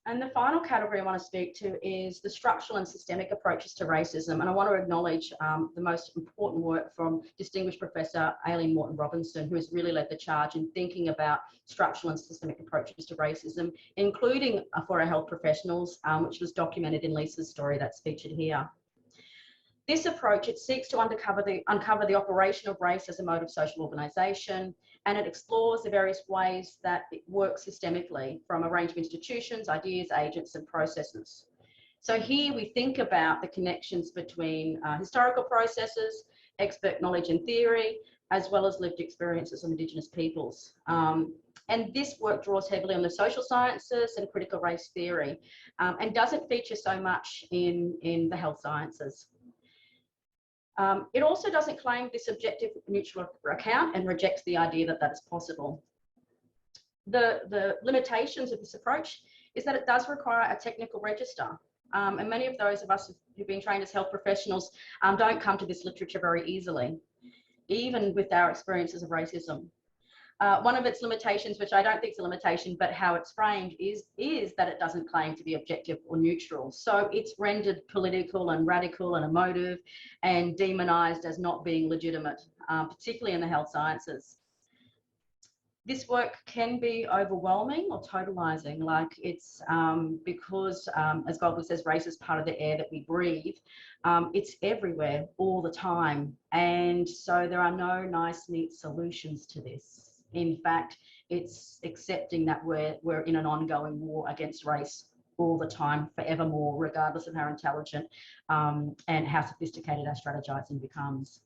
And the final category I want to speak to is the structural and systemic approaches to racism. And I want to acknowledge the most important work from distinguished Professor Aileen Morton-Robinson, who has really led the charge in thinking about structural and systemic approaches to racism, including for our health professionals, which was documented in Lisa's story that's featured here. This approach, it seeks to uncover the operation of race as a mode of social organisation, and it explores the various ways that it works systemically from a range of institutions, ideas, agents and processes. So here we think about the connections between historical processes, expert knowledge and theory, as well as lived experiences of Indigenous peoples. And this work draws heavily on the social sciences and critical race theory, and doesn't feature so much in the health sciences. It also doesn't claim this objective neutral account and rejects the idea that that is possible. The limitations of this approach is that it does require a technical register. And many of those of us who've been trained as health professionals don't come to this literature very easily, even with our experiences of racism. One of its limitations, which I don't think is a limitation, but how it's framed is that it doesn't claim to be objective or neutral. So it's rendered political and radical and emotive and demonized as not being legitimate, particularly in the health sciences. This work can be overwhelming or totalizing, like it's because, as Goldberg says, race is part of the air that we breathe. It's everywhere all the time. And so there are no nice, neat solutions to this. In fact, it's accepting that we're in an ongoing war against race all the time, forevermore, regardless of how intelligent and how sophisticated our strategizing becomes.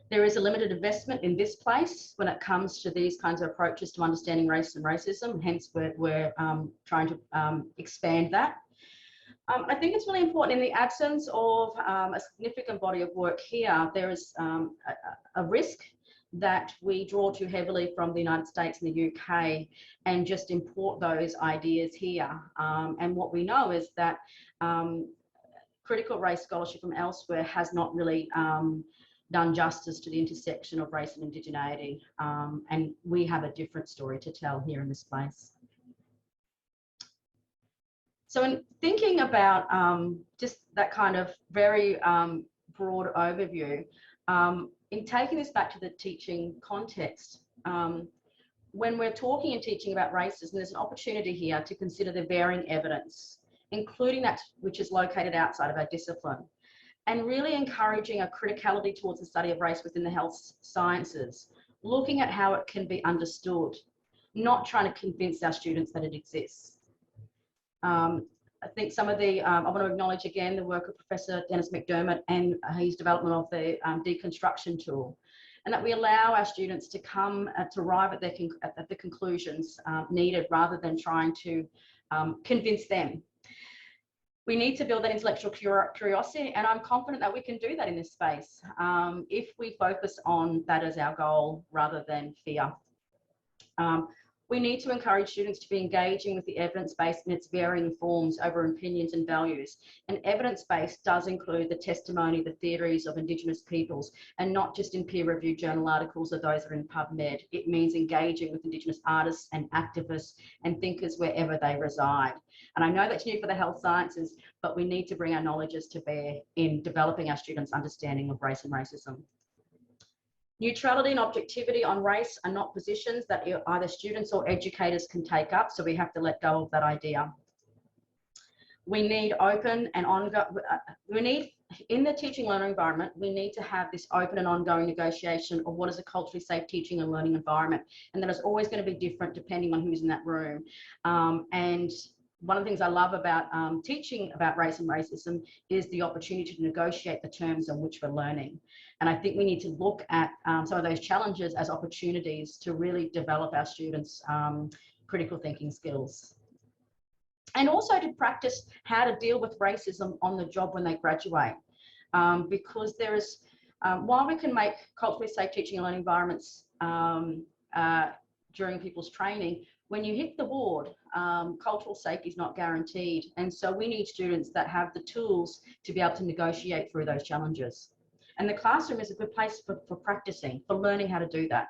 There is a limited investment in this place when it comes to these kinds of approaches to understanding race and racism, hence we're trying to expand that. I think it's really important in the absence of a significant body of work here, there is a risk that we draw too heavily from the United States and the UK and just import those ideas here. And what we know is that critical race scholarship from elsewhere has not really done justice to the intersection of race and indigeneity. And we have a different story to tell here in this place. So in thinking about just that kind of very broad overview, in taking this back to the teaching context, when we're talking and teaching about racism, there's an opportunity here to consider the varying evidence, including that which is located outside of our discipline, and really encouraging a criticality towards the study of race within the health sciences, looking at how it can be understood, not trying to convince our students that it exists. I think some of the, I want to acknowledge again the work of Professor Dennis McDermott and his development of the deconstruction tool, and that we allow our students to come to arrive at the conclusions needed rather than trying to convince them. We need to build that intellectual curiosity, and I'm confident that we can do that in this space if we focus on that as our goal rather than fear. We need to encourage students to be engaging with the evidence base in its varying forms over opinions and values. And evidence base does include the testimony, the theories of Indigenous peoples, and not just in peer-reviewed journal articles or those that are in PubMed. It means engaging with Indigenous artists and activists and thinkers wherever they reside. And I know that's new for the health sciences, but we need to bring our knowledges to bear in developing our students' understanding of race and racism. Neutrality and objectivity on race are not positions that either students or educators can take up, so we have to let go of that idea. We need open and ongoing, in the teaching learning environment, we need to have this open and ongoing negotiation of what is a culturally safe teaching and learning environment, and that is always going to be different depending on who's in that room. And one of the things I love about teaching about race and racism is the opportunity to negotiate the terms on which we're learning. And I think we need to look at some of those challenges as opportunities to really develop our students' critical thinking skills. And also to practice how to deal with racism on the job when they graduate. Because there is, while we can make culturally safe teaching and learning environments during people's training, when you hit the board, cultural safety is not guaranteed. And so we need students that have the tools to be able to negotiate through those challenges. And the classroom is a good place for practicing, for learning how to do that.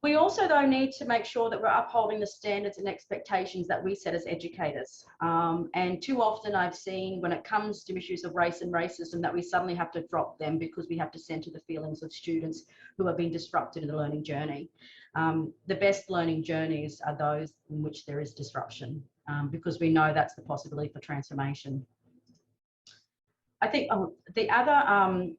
We also, though, need to make sure that we're upholding the standards and expectations that we set as educators. And too often I've seen when it comes to issues of race and racism that we suddenly have to drop them because we have to centre the feelings of students who have been disrupted in the learning journey. The best learning journeys are those in which there is disruption, because we know that's the possibility for transformation. I think the other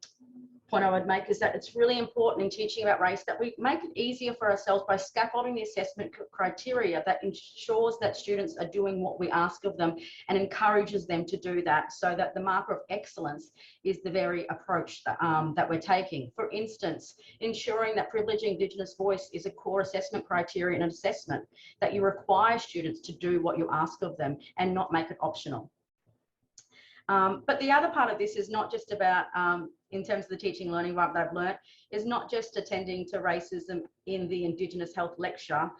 point I would make is that it's really important in teaching about race that we make it easier for ourselves by scaffolding the assessment criteria that ensures that students are doing what we ask of them and encourages them to do that, so that the marker of excellence is the very approach that we're taking. For instance, ensuring that privileging Indigenous voice is a core assessment criteria in an assessment, that you require students to do what you ask of them and not make it optional. But the other part of this is not just about, in terms of the teaching and learning that I've learnt, is not just attending to racism in the Indigenous health lecture,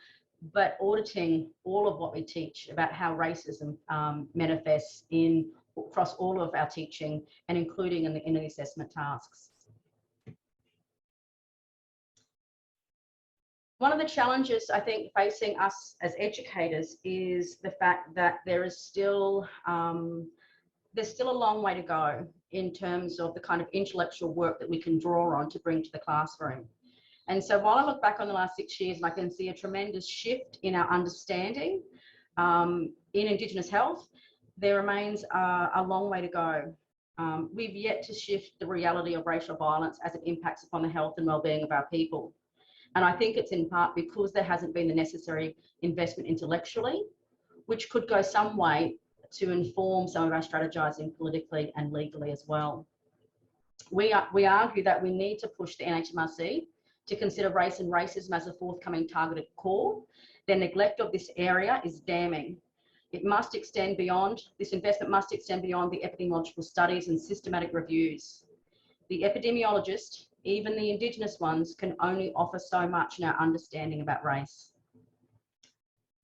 but auditing all of what we teach about how racism manifests across all of our teaching and including in the assessment tasks. One of the challenges I think facing us as educators is the fact that there's still a long way to go in terms of the kind of intellectual work that we can draw on to bring to the classroom. And so while I look back on the last 6 years, I can see a tremendous shift in our understanding in Indigenous health, there remains a long way to go. We've yet to shift the reality of racial violence as it impacts upon the health and well-being of our people. And I think it's in part because there hasn't been the necessary investment intellectually, which could go some way to inform some of our strategizing politically and legally as well. We argue that we need to push the NHMRC to consider race and racism as a forthcoming targeted core. Their neglect of this area is damning. It must extend beyond, this investment must extend beyond the epidemiological studies and systematic reviews. The epidemiologists, even the Indigenous ones, can only offer so much in our understanding about race.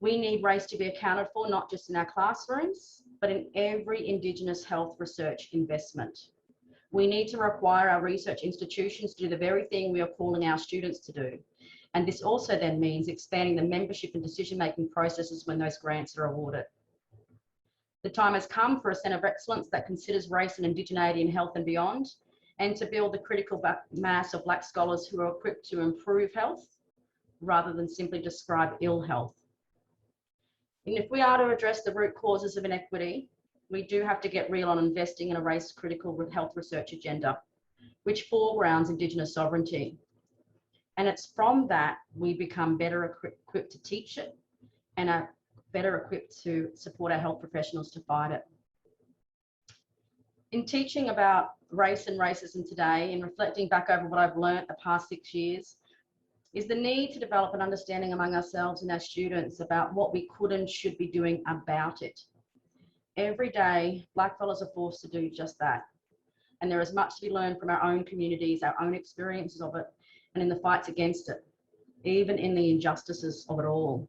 We need race to be accounted for, not just in our classrooms, but in every Indigenous health research investment. We need to require our research institutions to do the very thing we are calling our students to do. And this also then means expanding the membership and decision-making processes when those grants are awarded. The time has come for a centre of excellence that considers race and indigeneity in health and beyond, and to build the critical mass of Black scholars who are equipped to improve health rather than simply describe ill health. And if we are to address the root causes of inequity, we do have to get real on investing in a race-critical health research agenda, which foregrounds Indigenous sovereignty. And it's from that we become better equipped to teach it and are better equipped to support our health professionals to fight it. In teaching about race and racism today and reflecting back over what I've learnt the past 6 years, is the need to develop an understanding among ourselves and our students about what we could and should be doing about it. Every day, Black fellows are forced to do just that. And there is much to be learned from our own communities, our own experiences of it, and in the fights against it, even in the injustices of it all.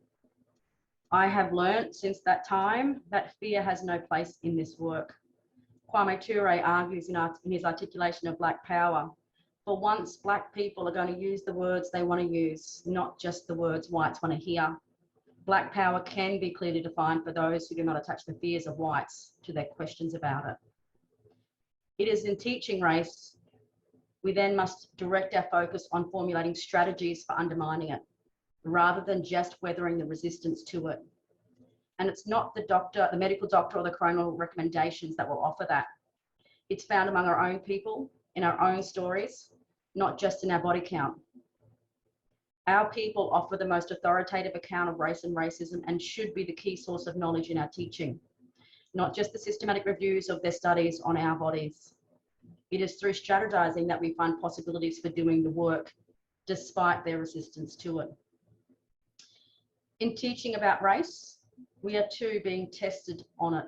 I have learnt since that time that fear has no place in this work. Kwame Ture argues in his articulation of Black power, for once, Black people are going to use the words they want to use, not just the words whites want to hear. Black power can be clearly defined for those who do not attach the fears of whites to their questions about it. It is in teaching race, we then must direct our focus on formulating strategies for undermining it, rather than just weathering the resistance to it. And it's not the medical doctor or the coronal recommendations that will offer that. It's found among our own people, in our own stories, not just in our body count. Our people offer the most authoritative account of race and racism and should be the key source of knowledge in our teaching, not just the systematic reviews of their studies on our bodies. It is through strategizing that we find possibilities for doing the work, despite their resistance to it. In teaching about race, we are too being tested on it,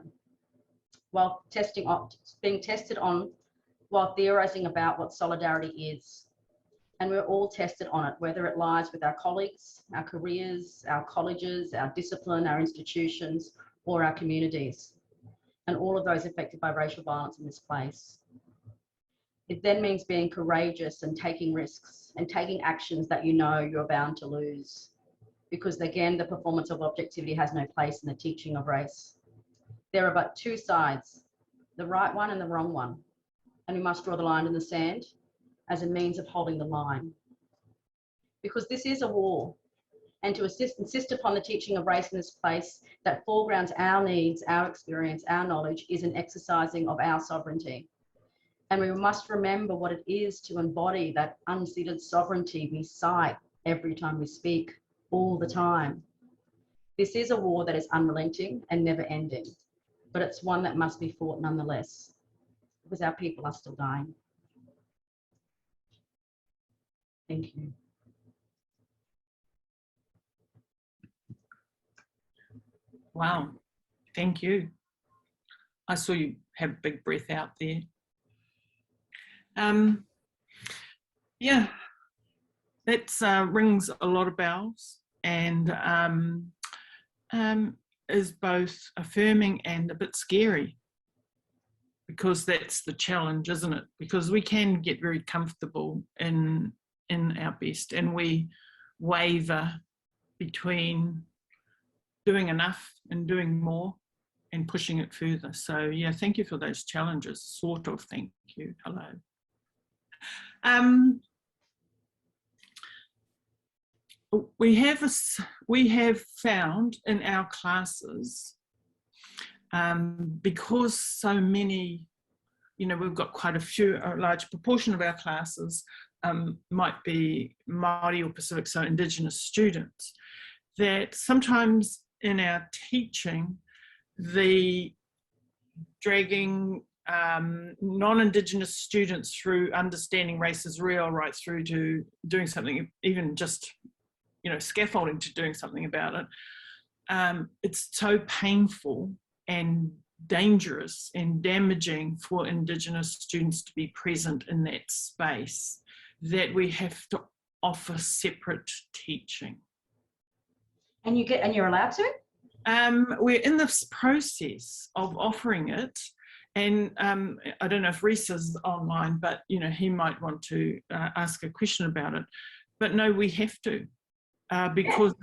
being tested on while theorizing about what solidarity is. And we're all tested on it, whether it lies with our colleagues, our careers, our colleges, our discipline, our institutions, or our communities, and all of those affected by racial violence in this place. It then means being courageous and taking risks and taking actions that you know you're bound to lose. Because again, the performance of objectivity has no place in the teaching of race. There are but two sides, the right one and the wrong one. And we must draw the line in the sand as a means of holding the line. Because this is a war, and to insist upon the teaching of race in this place that foregrounds our needs, our experience, our knowledge is an exercising of our sovereignty. And we must remember what it is to embody that unceded sovereignty we cite every time we speak, all the time. This is a war that is unrelenting and never ending, but it's one that must be fought nonetheless, because our people are still dying. Thank you. Wow, thank you. I saw you have a big breath out there. Yeah, that rings a lot of bells, and is both affirming and a bit scary, because that's the challenge, isn't it? Because we can get very comfortable in our best, and we waver between doing enough and doing more and pushing it further. So yeah, thank you for those challenges, sort of. Thank you. Hello. We have found in our classes, because so many, we've got quite a large proportion of our classes might be Māori or Pacific, so Indigenous students, that sometimes in our teaching, the dragging non-Indigenous students through understanding race is real, right through to doing something, even just, scaffolding to doing something about it. It's so painful and dangerous and damaging for Indigenous students to be present in that space that we have to offer separate teaching. And you're allowed to? We're in this process of offering it, and I don't know if Reid is online, but he might want to ask a question about it. But no, we have to, because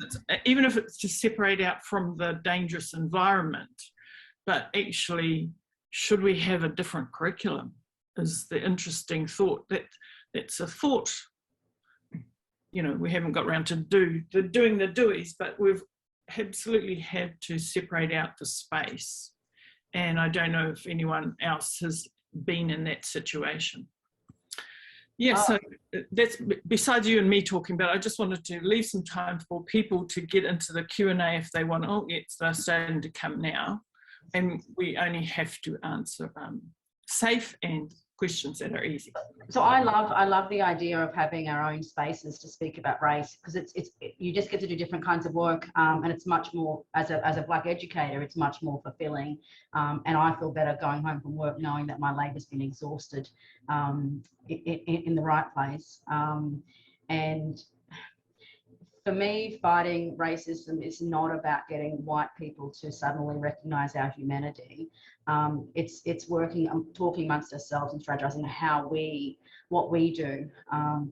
even if it's to separate out from the dangerous environment, but actually, should we have a different curriculum? Is the interesting thought. That's a thought. We haven't got around to doing the doies, but we've absolutely had to separate out the space. And I don't know if anyone else has been in that situation. Yeah, so that's besides you and me talking about it, I just wanted to leave some time for people to get into the Q&A if they want. Oh, yes, they're starting to come now. And we only have to answer safe and questions that are easy. So I love the idea of having our own spaces to speak about race, because you just get to do different kinds of work, and it's much more, as a Black educator, it's much more fulfilling, and I feel better going home from work knowing that my labour's been exhausted in the right place. And for me, fighting racism is not about getting white people to suddenly recognise our humanity. It's working, talking amongst ourselves and strategizing what we do,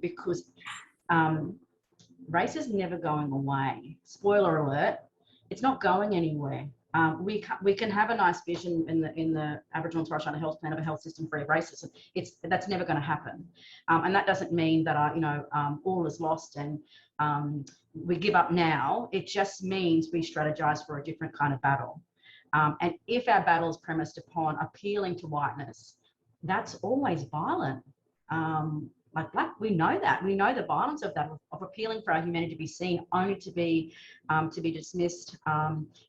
because race is never going away. Spoiler alert, it's not going anywhere. We can have a nice vision in the Aboriginal and Torres Strait Health Plan of a health system free of racism. That's never going to happen, and that doesn't mean that all is lost and we give up now. It just means we strategize for a different kind of battle. And if our battle is premised upon appealing to whiteness, that's always violent. Like Black, we know that. We know the violence of that, of appealing for our humanity to be seen, only to be dismissed.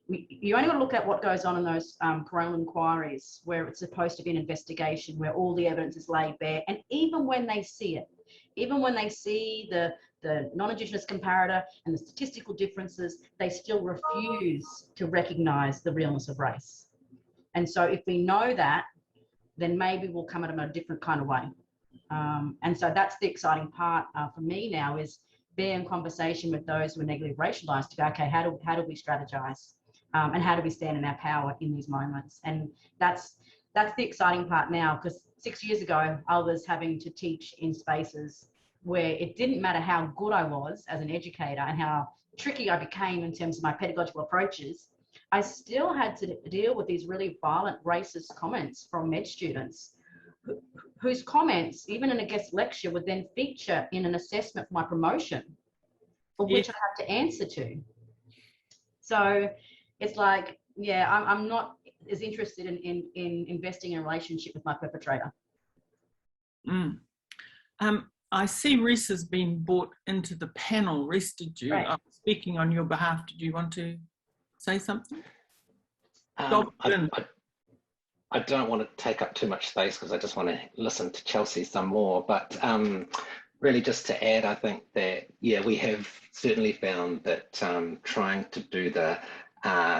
You only got to look at what goes on in those coronial inquiries, where it's supposed to be an investigation, where all the evidence is laid bare. And even when they see it, even when they see the non-Indigenous comparator and the statistical differences, they still refuse to recognise the realness of race. And so if we know that, then maybe we'll come at them a different kind of way. And so that's the exciting part for me now, is being in conversation with those who are negatively racialized to go, okay, how do we strategize? And how do we stand in our power in these moments? And that's the exciting part now, because 6 years ago, I was having to teach in spaces where it didn't matter how good I was as an educator and how tricky I became in terms of my pedagogical approaches. I still had to deal with these really violent racist comments from med students whose comments, even in a guest lecture, would then feature in an assessment for my promotion, for which I have to answer to. So it's like, yeah, I'm not as interested in investing in a relationship with my perpetrator. I see Reese has been brought into the panel. Reese, did you, Right. speaking on your behalf, did you want to say something? I don't want to take up too much space because I just want to listen to Chelsea some more, but really just to add, I think that, yeah, we have certainly found that trying to do the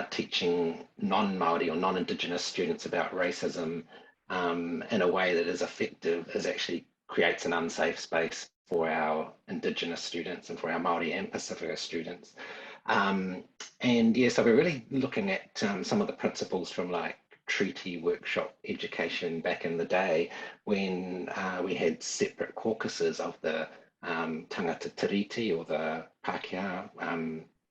teaching non-Māori or non-Indigenous students about racism in a way that is effective is actually creates an unsafe space for our Indigenous students and for our Māori and Pacifica students. And yeah, so we're really looking at some of the principles from like treaty workshop education back in the day when we had separate caucuses of the tangata tiriti or the Pākehā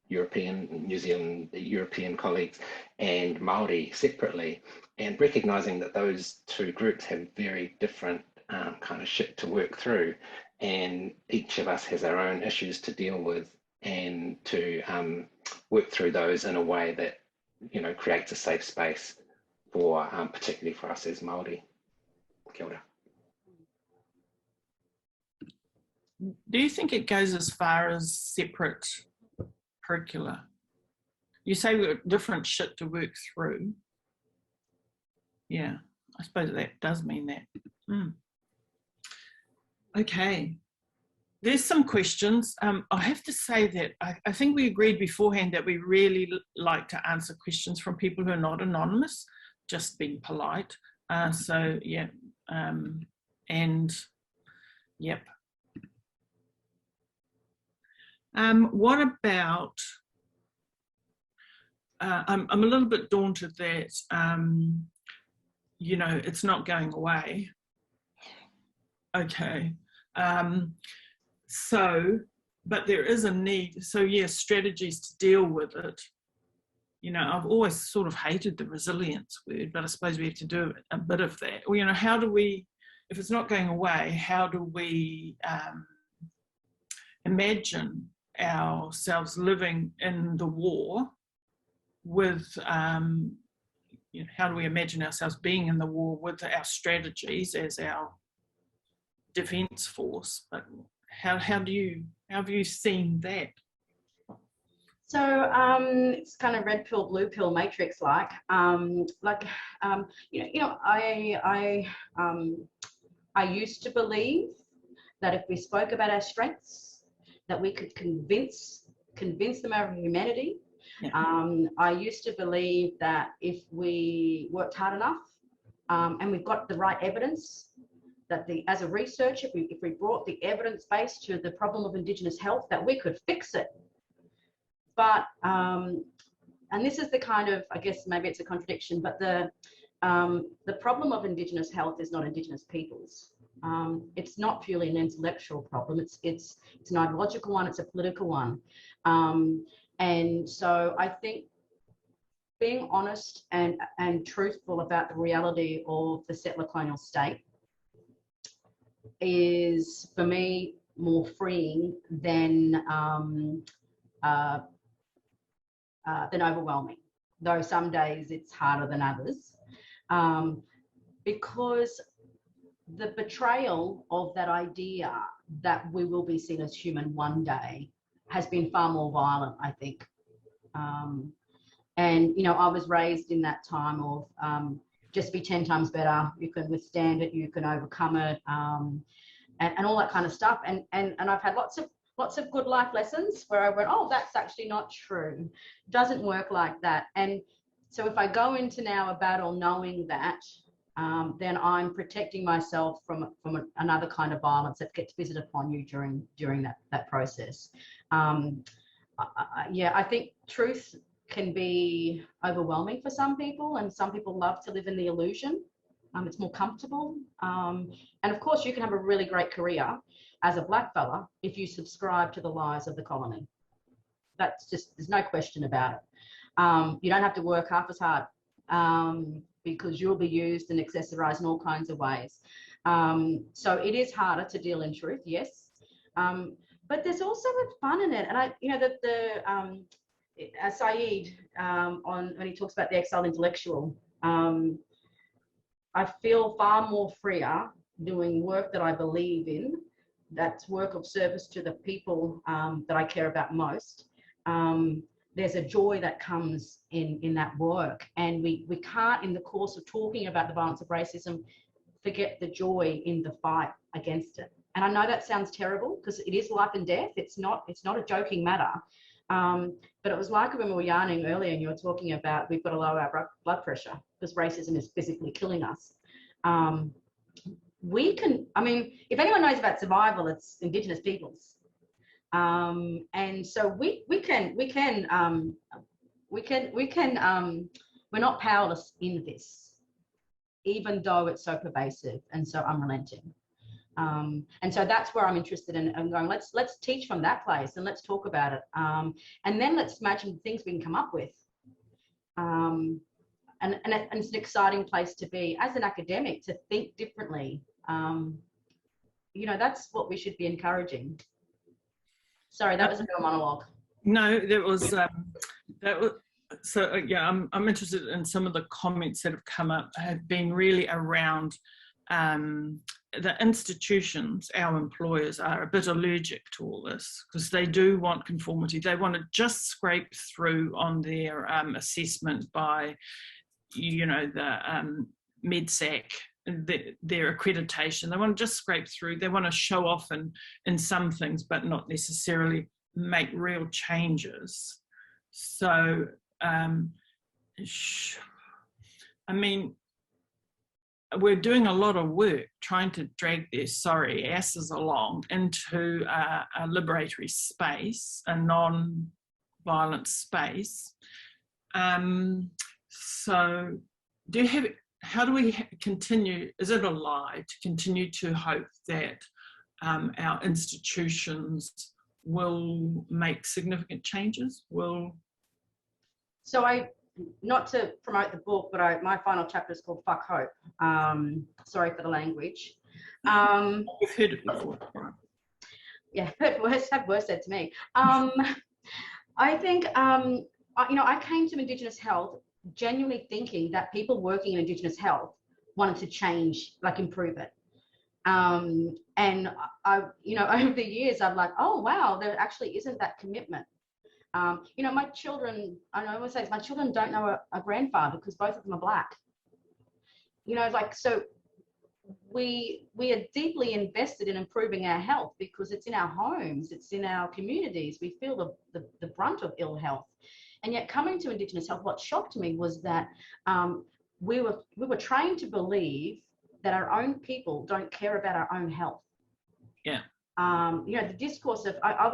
European, New Zealand, the European colleagues and Māori separately, and recognising that those two groups have very different kind of shit to work through, and each of us has our own issues to deal with, and to work through those in a way that, you know, creates a safe space for particularly for us as Māori. Kia ora. Do you think it goes as far as separate curricula? You say we've got different shit to work through. Yeah, I suppose that does mean that. Okay, there's some questions. I have to say that I think we agreed beforehand that we really like to answer questions from people who are not anonymous, just being polite. So yeah, and yep. What about, I'm a little bit daunted that, you know, it's not going away. Okay. So, but there is a need. So yes, strategies to deal with it. You know, I've always sort of hated the resilience word, but I suppose we have to do a bit of that. Well, you know, how do we, if it's not going away, how do we imagine ourselves living in the war with, you know, how do we imagine ourselves being in the war with our strategies as our defence force? But how have you seen that? So it's kind of red pill, blue pill matrix like. I used to believe that if we spoke about our strengths, that we could convince them of our humanity. Yeah. I used to believe that if we worked hard enough and we've got the right evidence, that as a researcher, if we brought the evidence base to the problem of Indigenous health, that we could fix it. But, and this is the kind of, I guess maybe it's a contradiction, but the problem of Indigenous health is not Indigenous peoples. It's not purely an intellectual problem. It's an ideological one. It's a political one. And so I think being honest and truthful about the reality of the settler colonial state is, for me, more freeing than overwhelming, though some days it's harder than others, because the betrayal of that idea that we will be seen as human one day has been far more violent, I think. And, you know, I was raised in that time of just be 10 times better, you can withstand it, you can overcome it, and all that kind of stuff. And I've had lots of good life lessons where I went, oh, that's actually not true. It doesn't work like that. And so if I go into now a battle knowing that then I'm protecting myself from another kind of violence that gets visited upon you during that process. Yeah, I think truth can be overwhelming for some people, and some people love to live in the illusion. It's more comfortable. And of course, you can have a really great career as a black fella if you subscribe to the lies of the colony. That's just, there's no question about it. You don't have to work half as hard because you'll be used and accessorized in all kinds of ways. So it is harder to deal in truth, yes. But there's also a fun in it. And you know, Saeed, when he talks about the exiled intellectual, I feel far more freer doing work that I believe in, that's work of service to the people that I care about most. There's a joy that comes in that work, and we can't, in the course of talking about the violence of racism, forget the joy in the fight against it. And I know that sounds terrible because it is life and death. It's not a joking matter. But it was like when we were yarning earlier and you were talking about we've got to lower our blood pressure because racism is physically killing us. We can, I mean, if anyone knows about survival, it's Indigenous peoples. And so we're not powerless in this, even though it's so pervasive and so unrelenting. And so that's where I'm interested in going, let's teach from that place and let's talk about it. And then let's imagine things we can come up with. And it's an exciting place to be as an academic, to think differently. You know, that's what we should be encouraging. Sorry, that was a real monologue. No, that was so yeah, I'm interested in some of the comments that have come up have been really around the institutions. Our employers are a bit allergic to all this because they do want conformity. They want to just scrape through on their assessment by, you know, the MedSAC, their accreditation. They want to just scrape through. They want to show off in some things, but not necessarily make real changes. So, I mean, we're doing a lot of work trying to drag their sorry asses along into a liberatory space, a non-violent space. So do you have, how do we continue, is it a lie to continue to hope that our institutions will make significant changes? So not to promote the book, but my final chapter is called Fuck Hope. Sorry for the language. We've heard it before. Yeah, have worse said to me. I think, you know, I came to Indigenous health genuinely thinking that people working in Indigenous health wanted to change, like improve it. And I, you know, over the years, I'm like, oh, wow, there actually isn't that commitment. You know, my children, I always say, my children don't know a grandfather because both of them are black. You know, like, so we are deeply invested in improving our health because it's in our homes, it's in our communities. We feel the brunt of ill health. And yet coming to Indigenous health, what shocked me was that we were trained to believe that our own people don't care about our own health. Yeah. You know, the discourse of, I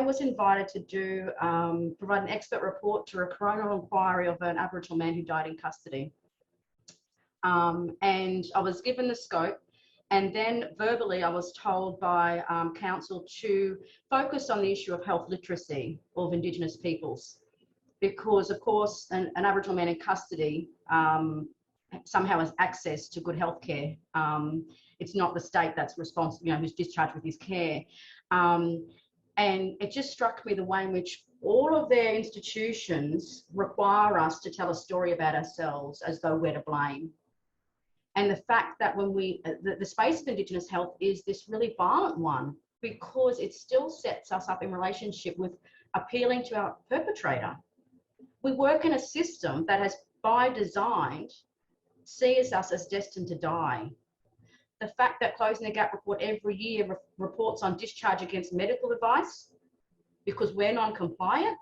was invited to provide an expert report to a coronial inquiry of an Aboriginal man who died in custody. And I was given the scope, and then verbally I was told by council to focus on the issue of health literacy of Indigenous peoples, because of course an Aboriginal man in custody somehow has access to good health care. It's not the state that's responsible, you know, who's discharged with his care. And it just struck me the way in which all of their institutions require us to tell a story about ourselves as though we're to blame. And the fact that when the space of Indigenous health is this really violent one, because it still sets us up in relationship with appealing to our perpetrator. We work in a system that has, by design, sees us as destined to die. The fact that Closing the Gap report every year reports on discharge against medical advice because we're non-compliant,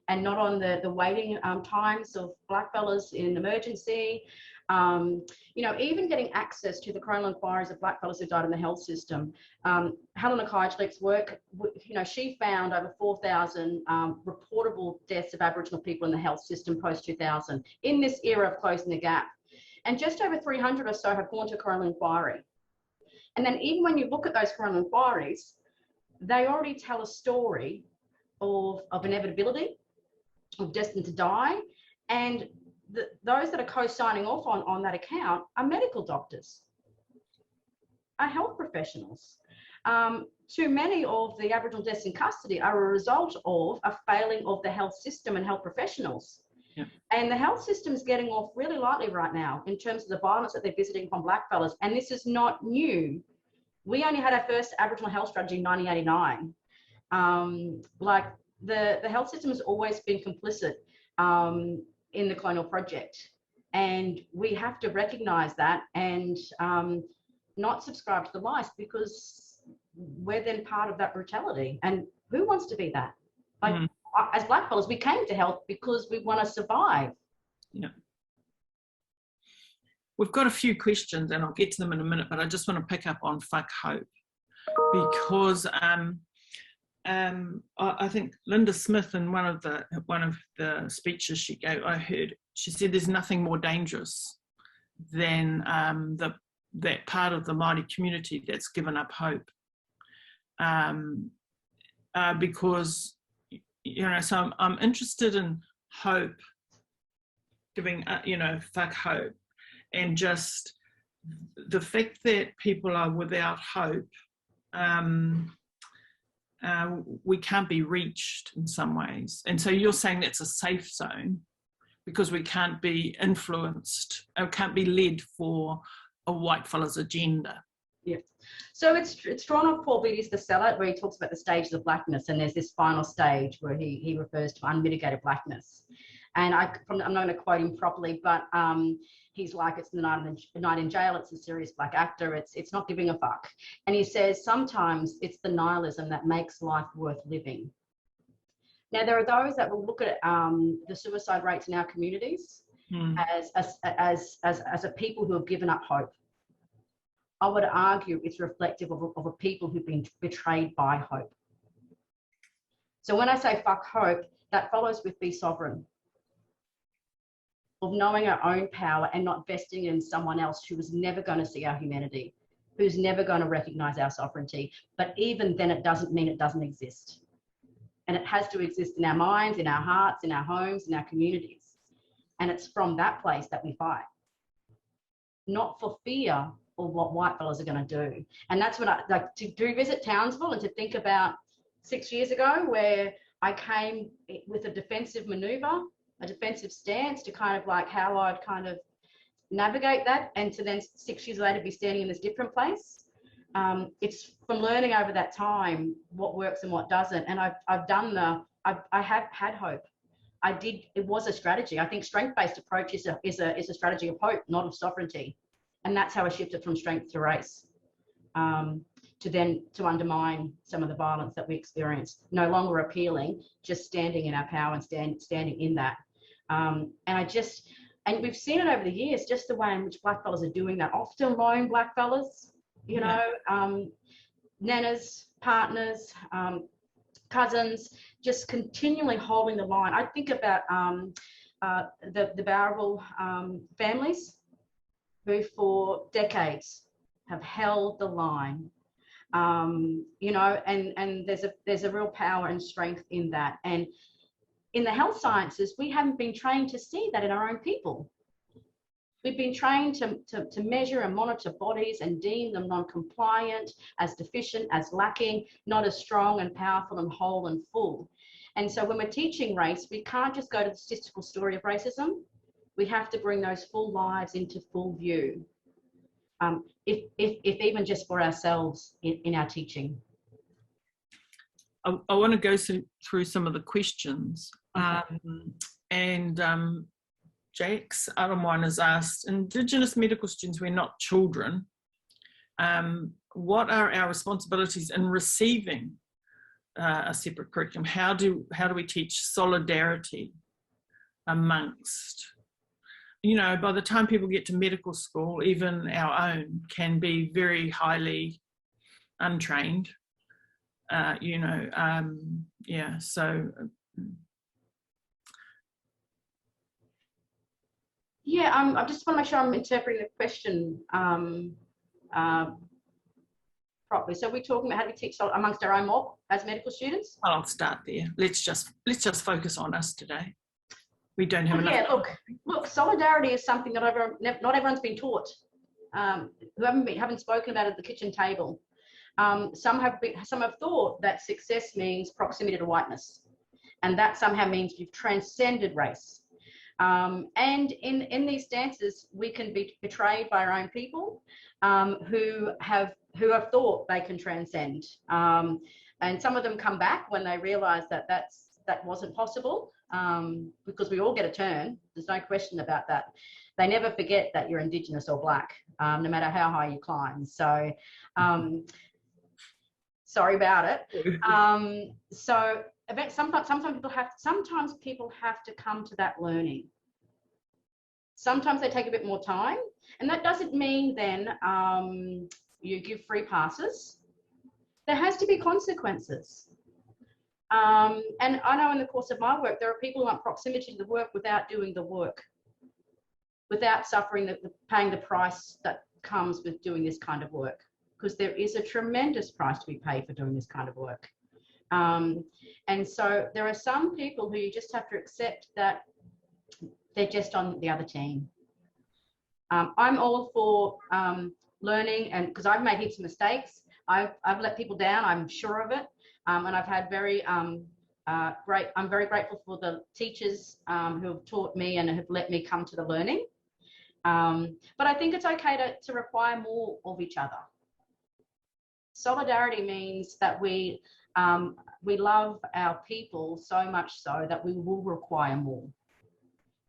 and not on the waiting times of blackfellas in emergency. You know, even getting access to the coronal inquiries of blackfellas who died in the health system. Helena Kajlik's work, you know, she found over 4,000 reportable deaths of Aboriginal people in the health system post-2000 in this era of closing the gap. And just over 300 or so have gone to coronal inquiry. And then even when you look at those coronal inquiries, they already tell a story of inevitability, of destined to die, and those that are co-signing off on that account are medical doctors, are health professionals. Too many of the Aboriginal deaths in custody are a result of a failing of the health system and health professionals. Yeah. And the health system is getting off really lightly right now in terms of the violence that they're visiting from blackfellas. And this is not new. We only had our first Aboriginal health strategy in 1989. Like the health system has always been complicit in the colonial project, and we have to recognize that and not subscribe to the lies, because we're then part of that brutality, and who wants to be that? Like as blackfellas, we came to health because we want to survive. Yeah, we've got a few questions and I'll get to them in a minute, but I just want to pick up on fuck hope, because I think Linda Smith, in one of the speeches she gave, I heard, she said there's nothing more dangerous than that part of the Māori community that's given up hope. Because, you know, so I'm interested in hope, giving, you know, fuck hope, and just the fact that people are without hope. We can't be reached in some ways. And so you're saying that's a safe zone because we can't be influenced, or can't be led for a white fella's agenda. Yeah. So it's drawn off Paul Beatty's The Seller, where he talks about the stages of blackness, and there's this final stage where he refers to unmitigated blackness. And I'm not going to quote him properly, but he's like, it's the night in jail, it's a serious black actor, it's not giving a fuck. And he says, sometimes it's the nihilism that makes life worth living. Now, there are those that will look at the suicide rates in our communities as a people who have given up hope. I would argue it's reflective of a people who've been betrayed by hope. So when I say fuck hope, that follows with be sovereign, of knowing our own power and not vesting in someone else who is never going to see our humanity, who's never going to recognize our sovereignty. But even then, it doesn't mean it doesn't exist. And it has to exist in our minds, in our hearts, in our homes, in our communities. And it's from that place that we fight, not for fear of what white fellas are going to do. And that's what I like to do, visit Townsville and to think about 6 years ago, where I came with a defensive maneuver, a defensive stance, to kind of like how I'd kind of navigate that, and to then 6 years later be standing in this different place. It's from learning over that time what works and what doesn't. And I have had hope. It was a strategy. I think strength-based approach is a strategy of hope, not of sovereignty. And that's how I shifted from strength to race, to undermine some of the violence that we experienced. No longer appealing, just standing in our power and standing in that. And we've seen it over the years, just the way in which blackfellas are doing that. Often lone blackfellas, you know, nanas, partners, cousins, just continually holding the line. I think about the Bowral families, who for decades have held the line, you know, and there's a real power and strength in that. And in the health sciences, we haven't been trained to see that in our own people. We've been trained to measure and monitor bodies and deem them non-compliant, as deficient, as lacking, not as strong and powerful and whole and full. And so when we're teaching race, we can't just go to the statistical story of racism. We have to bring those full lives into full view, if even just for ourselves in our teaching. I want to go through some of the questions. Jack's other one is asked, Indigenous medical students, we're not children. What are our responsibilities in receiving a separate curriculum. How do we teach solidarity amongst, you know, by the time people get to medical school, even our own can be very highly untrained, you know, yeah, so. Yeah, I just want to make sure I'm interpreting the question properly. So we're talking about how do we teach amongst our own mob as medical students? I'll start there. Let's just focus on us today. We don't have enough. Yeah, look, solidarity is something that not everyone's been taught. Who haven't spoken about it at the kitchen table. Some have thought that success means proximity to whiteness, and that somehow means you've transcended race. And in these stances, we can be betrayed by our own people who have thought they can transcend. And some of them come back when they realise that that wasn't possible, because we all get a turn. There's no question about that. They never forget that you're Indigenous or Black, no matter how high you climb. So, sorry about it. So sometimes people have to come to that learning. Sometimes they take a bit more time, and that doesn't mean then you give free passes. There has to be consequences. And I know in the course of my work, there are people who want proximity to the work without doing the work, without suffering paying the price that comes with doing this kind of work, because there is a tremendous price to be paid for doing this kind of work. And so there are some people who you just have to accept that they're just on the other team. I'm all for learning, and because I've made heaps of mistakes, I've let people down, I'm sure of it. And I've had I'm very grateful for the teachers who have taught me and have let me come to the learning. But I think it's okay to require more of each other. Solidarity means that we love our people so much so that we will require more.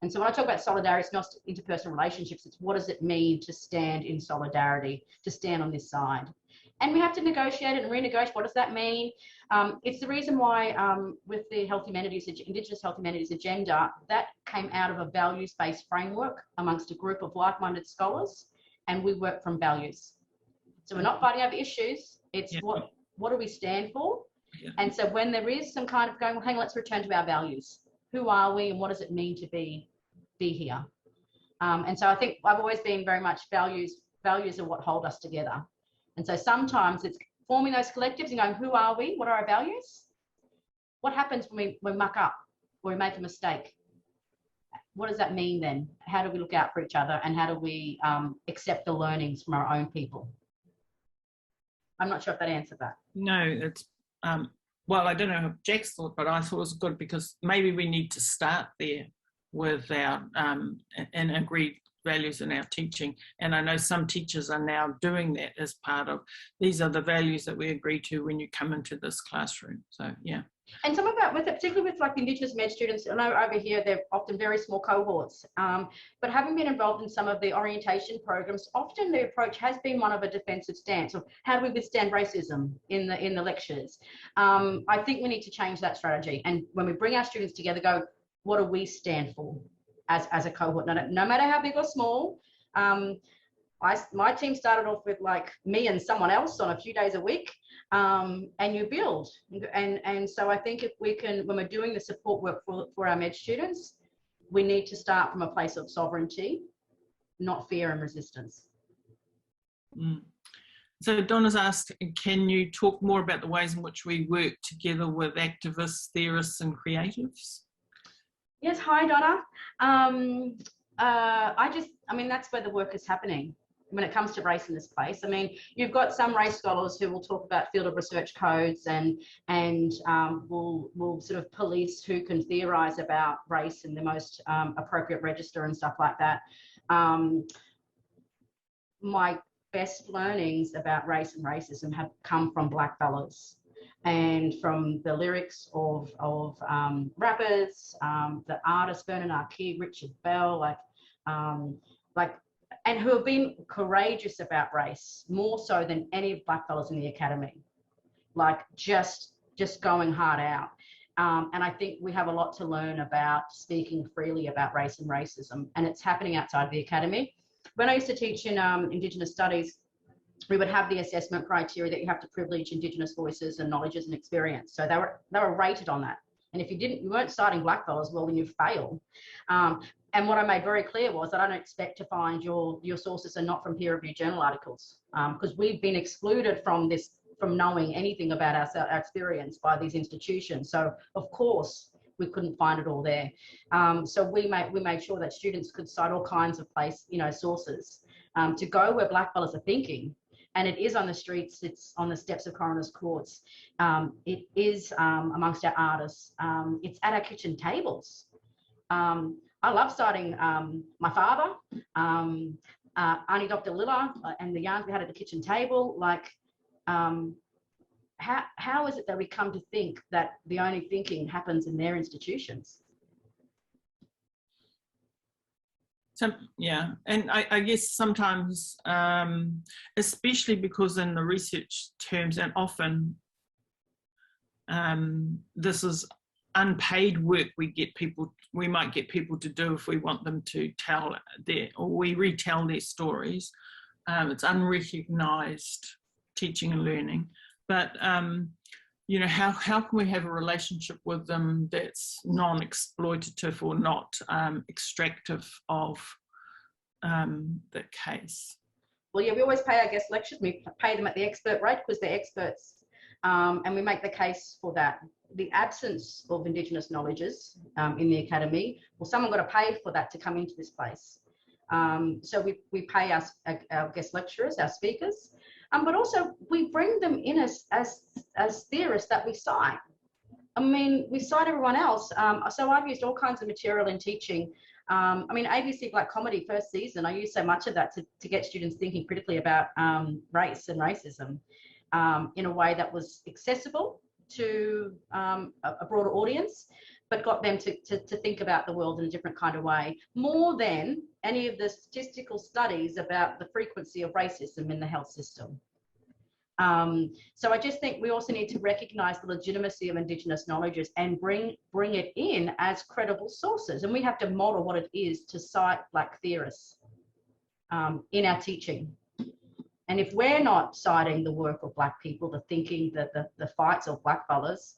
And so when I talk about solidarity, it's not interpersonal relationships, it's what does it mean to stand in solidarity, to stand on this side. And we have to negotiate it and renegotiate. What does that mean? It's the reason why with the Health Humanities, Indigenous Health Humanities agenda, that came out of a values-based framework amongst a group of like-minded scholars, and we work from values. So we're not fighting over issues, it's what do we stand for? Yeah. And so when there is some kind of going, well, hang on, let's return to our values. Who are we and what does it mean to be here? And so I think I've always been very much values are what hold us together. And so sometimes it's forming those collectives and going, who are we? What are our values? What happens when we muck up or we make a mistake? What does that mean then? How do we look out for each other, and how do we accept the learnings from our own people? I'm not sure if that answered that. No, it's, well, I don't know how Jack's thought, but I thought it was good because maybe we need to start there with our and agreed values in our teaching. And I know some teachers are now doing that as part of, these are the values that we agree to when you come into this classroom. So, yeah. And some of that, particularly with like Indigenous med students, I know over here they're often very small cohorts, but having been involved in some of the orientation programs, often the approach has been one of a defensive stance of how do we withstand racism in the lectures. I think we need to change that strategy, and when we bring our students together, go, what do we stand for as a cohort, no matter how big or small. My team started off with like me and someone else on a few days a week, and you build. And so I think if we can, when we're doing the support work for our med students, we need to start from a place of sovereignty, not fear and resistance. So Donna's asked, can you talk more about the ways in which we work together with activists, theorists and creatives? Yes, hi Donna. I mean, that's where the work is happening when it comes to race in this place. I mean, you've got some race scholars who will talk about field of research codes and will sort of police who can theorize about race in the most appropriate register and stuff like that. My best learnings about race and racism have come from Black fellows and from the lyrics of rappers, the artists, Vernon Arkey, Richard Bell, and who have been courageous about race, more so than any Black fellows in the academy. Like just just going hard out. And I think we have a lot to learn about speaking freely about race and racism, and it's happening outside the academy. When I used to teach in Indigenous studies, we would have the assessment criteria that you have to privilege Indigenous voices and knowledges and experience. So they were rated on that. And if you weren't citing blackfellas, well, then you failed. And what I made very clear was that I don't expect to find your sources are not from peer-reviewed journal articles, because we've been excluded from knowing anything about our experience by these institutions. So of course we couldn't find it all there. So we made sure that students could cite all kinds of sources to go where blackfellas are thinking. And it is on the streets, it's on the steps of coroners' courts. It is amongst our artists. It's at our kitchen tables. I love citing my father, Auntie Dr. Lilla, and the yarns we had at the kitchen table. Like, how is it that we come to think that the only thinking happens in their institutions? Yeah, and I guess sometimes, especially because in the research terms, and often this is unpaid work we might get people to do if we want them to tell we retell their stories. It's unrecognised teaching and learning, but you know, how can we have a relationship with them that's non-exploitative or not extractive of the case? Well, yeah, we always pay our guest lecturers. We pay them at the expert rate because they're experts, and we make the case for that. The absence of Indigenous knowledges in the academy, well, someone got to pay for that to come into this place. So we pay our guest lecturers, our speakers, but also we bring them in as theorists that we cite. I mean, we cite everyone else. So I've used all kinds of material in teaching. I mean, ABC Black Comedy first season, I used so much of that to get students thinking critically about race and racism in a way that was accessible to a broader audience, but got them to think about the world in a different kind of way, more than any of the statistical studies about the frequency of racism in the health system. So I just think we also need to recognise the legitimacy of Indigenous knowledges and bring it in as credible sources. And we have to model what it is to cite Black theorists in our teaching. And if we're not citing the work of Black people, the thinking, the fights of blackfellas,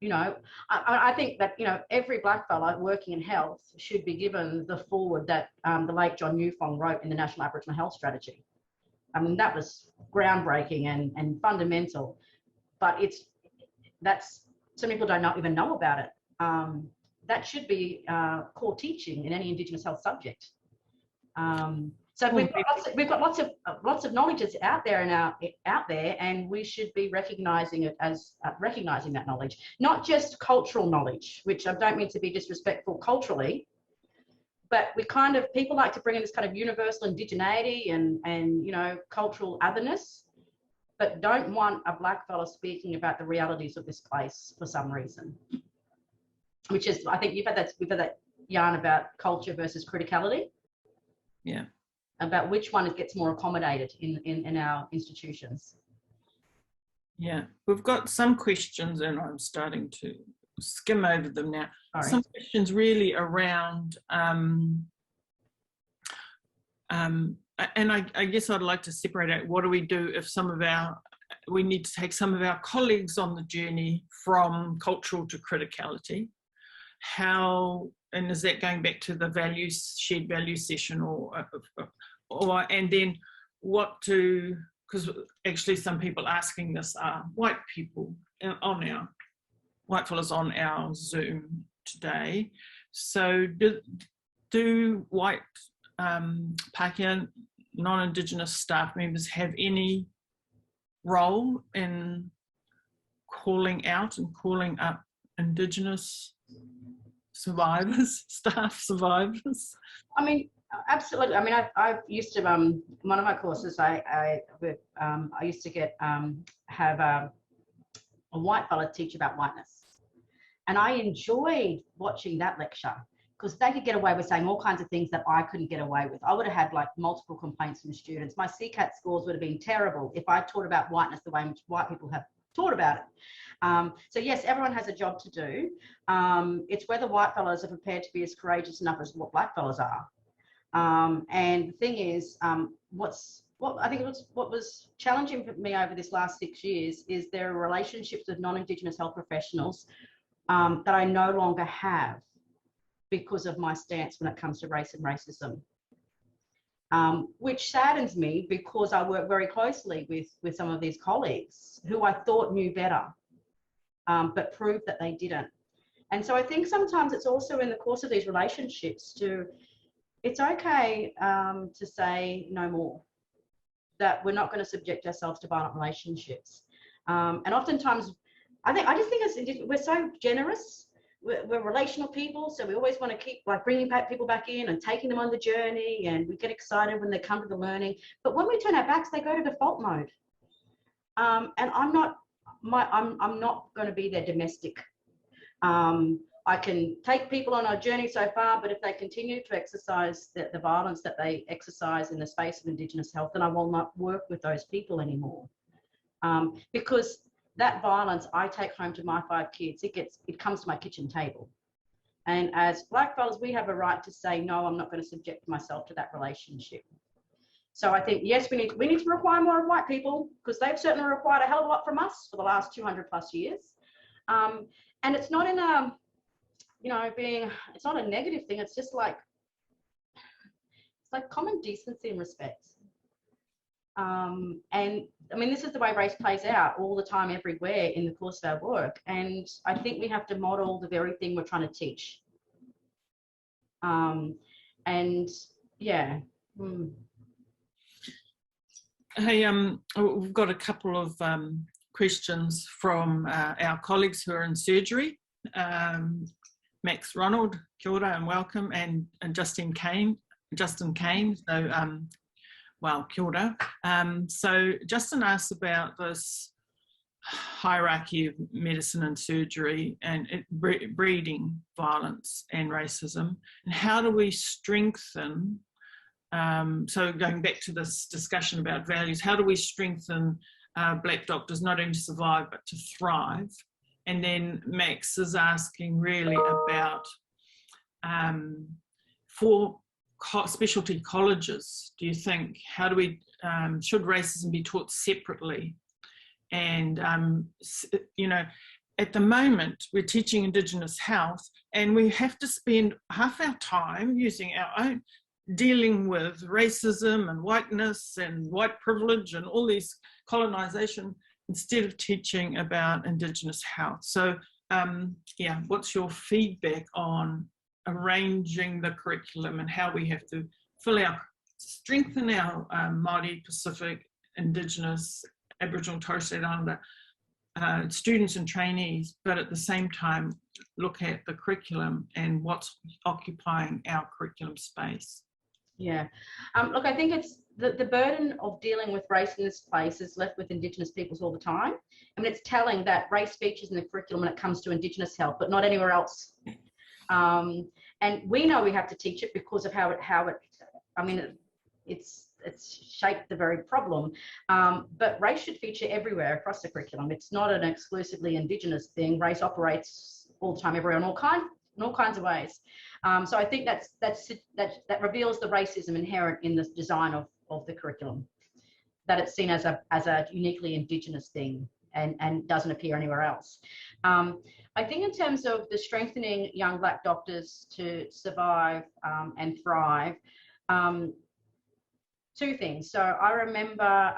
you know, I think that, you know, every blackfella working in health should be given the foreword that the late John Newfong wrote in the National Aboriginal Health Strategy. I mean, that was groundbreaking and fundamental, but that's some people don't even know about it. That should be core teaching in any Indigenous health subject. So we've got lots of knowledges out there and we should be recognizing it as recognizing that knowledge, not just cultural knowledge, which I don't mean to be disrespectful culturally, but people like to bring in this kind of universal indigeneity and you know, cultural otherness, but don't want a Black fella speaking about the realities of this place for some reason. Which is, I think we've had that yarn about culture versus criticality. Yeah. About which one gets more accommodated in our institutions. Yeah, we've got some questions and I'm starting to skim over them now. Sorry. Some questions really around, and I guess I'd like to separate out what do we do if we need to take some of our colleagues on the journey from cultural to criticality. And is that going back to the shared values session and then because actually some people asking this are white people white fellas on our Zoom today. So do white Pākehā non-Indigenous staff members have any role in calling out and calling up Indigenous staff survivors? I mean, absolutely. I mean, I used to one of my courses. I used to have a white fella teach about whiteness, and I enjoyed watching that lecture because they could get away with saying all kinds of things that I couldn't get away with. I would have had like multiple complaints from students. My CCAT scores would have been terrible if I taught about whiteness the way in which white people have taught about it. So yes, everyone has a job to do. It's whether white fellows are prepared to be as courageous enough as what black fellows are. And the thing is, what was challenging for me over this last 6 years is there are relationships with non-Indigenous health professionals that I no longer have because of my stance when it comes to race and racism. Which saddens me because I work very closely with some of these colleagues who I thought knew better, but proved that they didn't. And so I think sometimes it's also in the course of these relationships it's okay to say no more, that we're not going to subject ourselves to violent relationships. And oftentimes, I just think we're so generous. We're relational people, so we always want to keep like bringing people back in and taking them on the journey, and we get excited when they come to the learning. But when we turn our backs, they go to default mode. And I'm not going to be their domestic. I can take people on our journey so far, but if they continue to exercise the violence that they exercise in the space of Indigenous health, then I will not work with those people anymore. Because that violence I take home to my 5 kids, it comes to my kitchen table. And as black fellas, we have a right to say, no, I'm not going to subject myself to that relationship. So I think, yes, we need to require more of white people, because they've certainly required a hell of a lot from us for the last 200+ years. And it's not in a, it's not a negative thing. It's just like, it's like common decency and respect. And I mean, this is the way race plays out all the time, everywhere in the course of our work. And I think we have to model the very thing we're trying to teach. And yeah. Hey, we've got a couple of questions from our colleagues who are in surgery. Max Ronald, kia ora and welcome, and Justin Kane. So, well, kia ora. So Justin asked about this hierarchy of medicine and surgery and breeding violence and racism, and how do we strengthen, so going back to this discussion about values, how do we strengthen black doctors not only to survive but to thrive? And then Max is asking really about for specialty colleges, do you think, how do we, should racism be taught separately? And, at the moment, we're teaching Indigenous health, and we have to spend half our time using our own, dealing with racism and whiteness and white privilege and all these colonisation, instead of teaching about Indigenous health. So, yeah, what's your feedback on arranging the curriculum and how we have to strengthen our Māori, Pacific, Indigenous, Aboriginal, Torres Strait Islander students and trainees, but at the same time look at the curriculum and what's occupying our curriculum space? Yeah, look, I think it's the burden of dealing with race in this place is left with Indigenous peoples all the time. I mean, it's telling that race features in the curriculum when it comes to Indigenous health, but not anywhere else. And we know we have to teach it because of how it I mean, it's shaped the very problem. But race should feature everywhere across the curriculum. It's not an exclusively Indigenous thing. Race operates all the time, everywhere, in all kinds of ways. So I think that reveals the racism inherent in the design of the curriculum, that it's seen as a uniquely Indigenous thing and doesn't appear anywhere else. I think in terms of the strengthening young black doctors to survive and thrive, 2 things. So I remember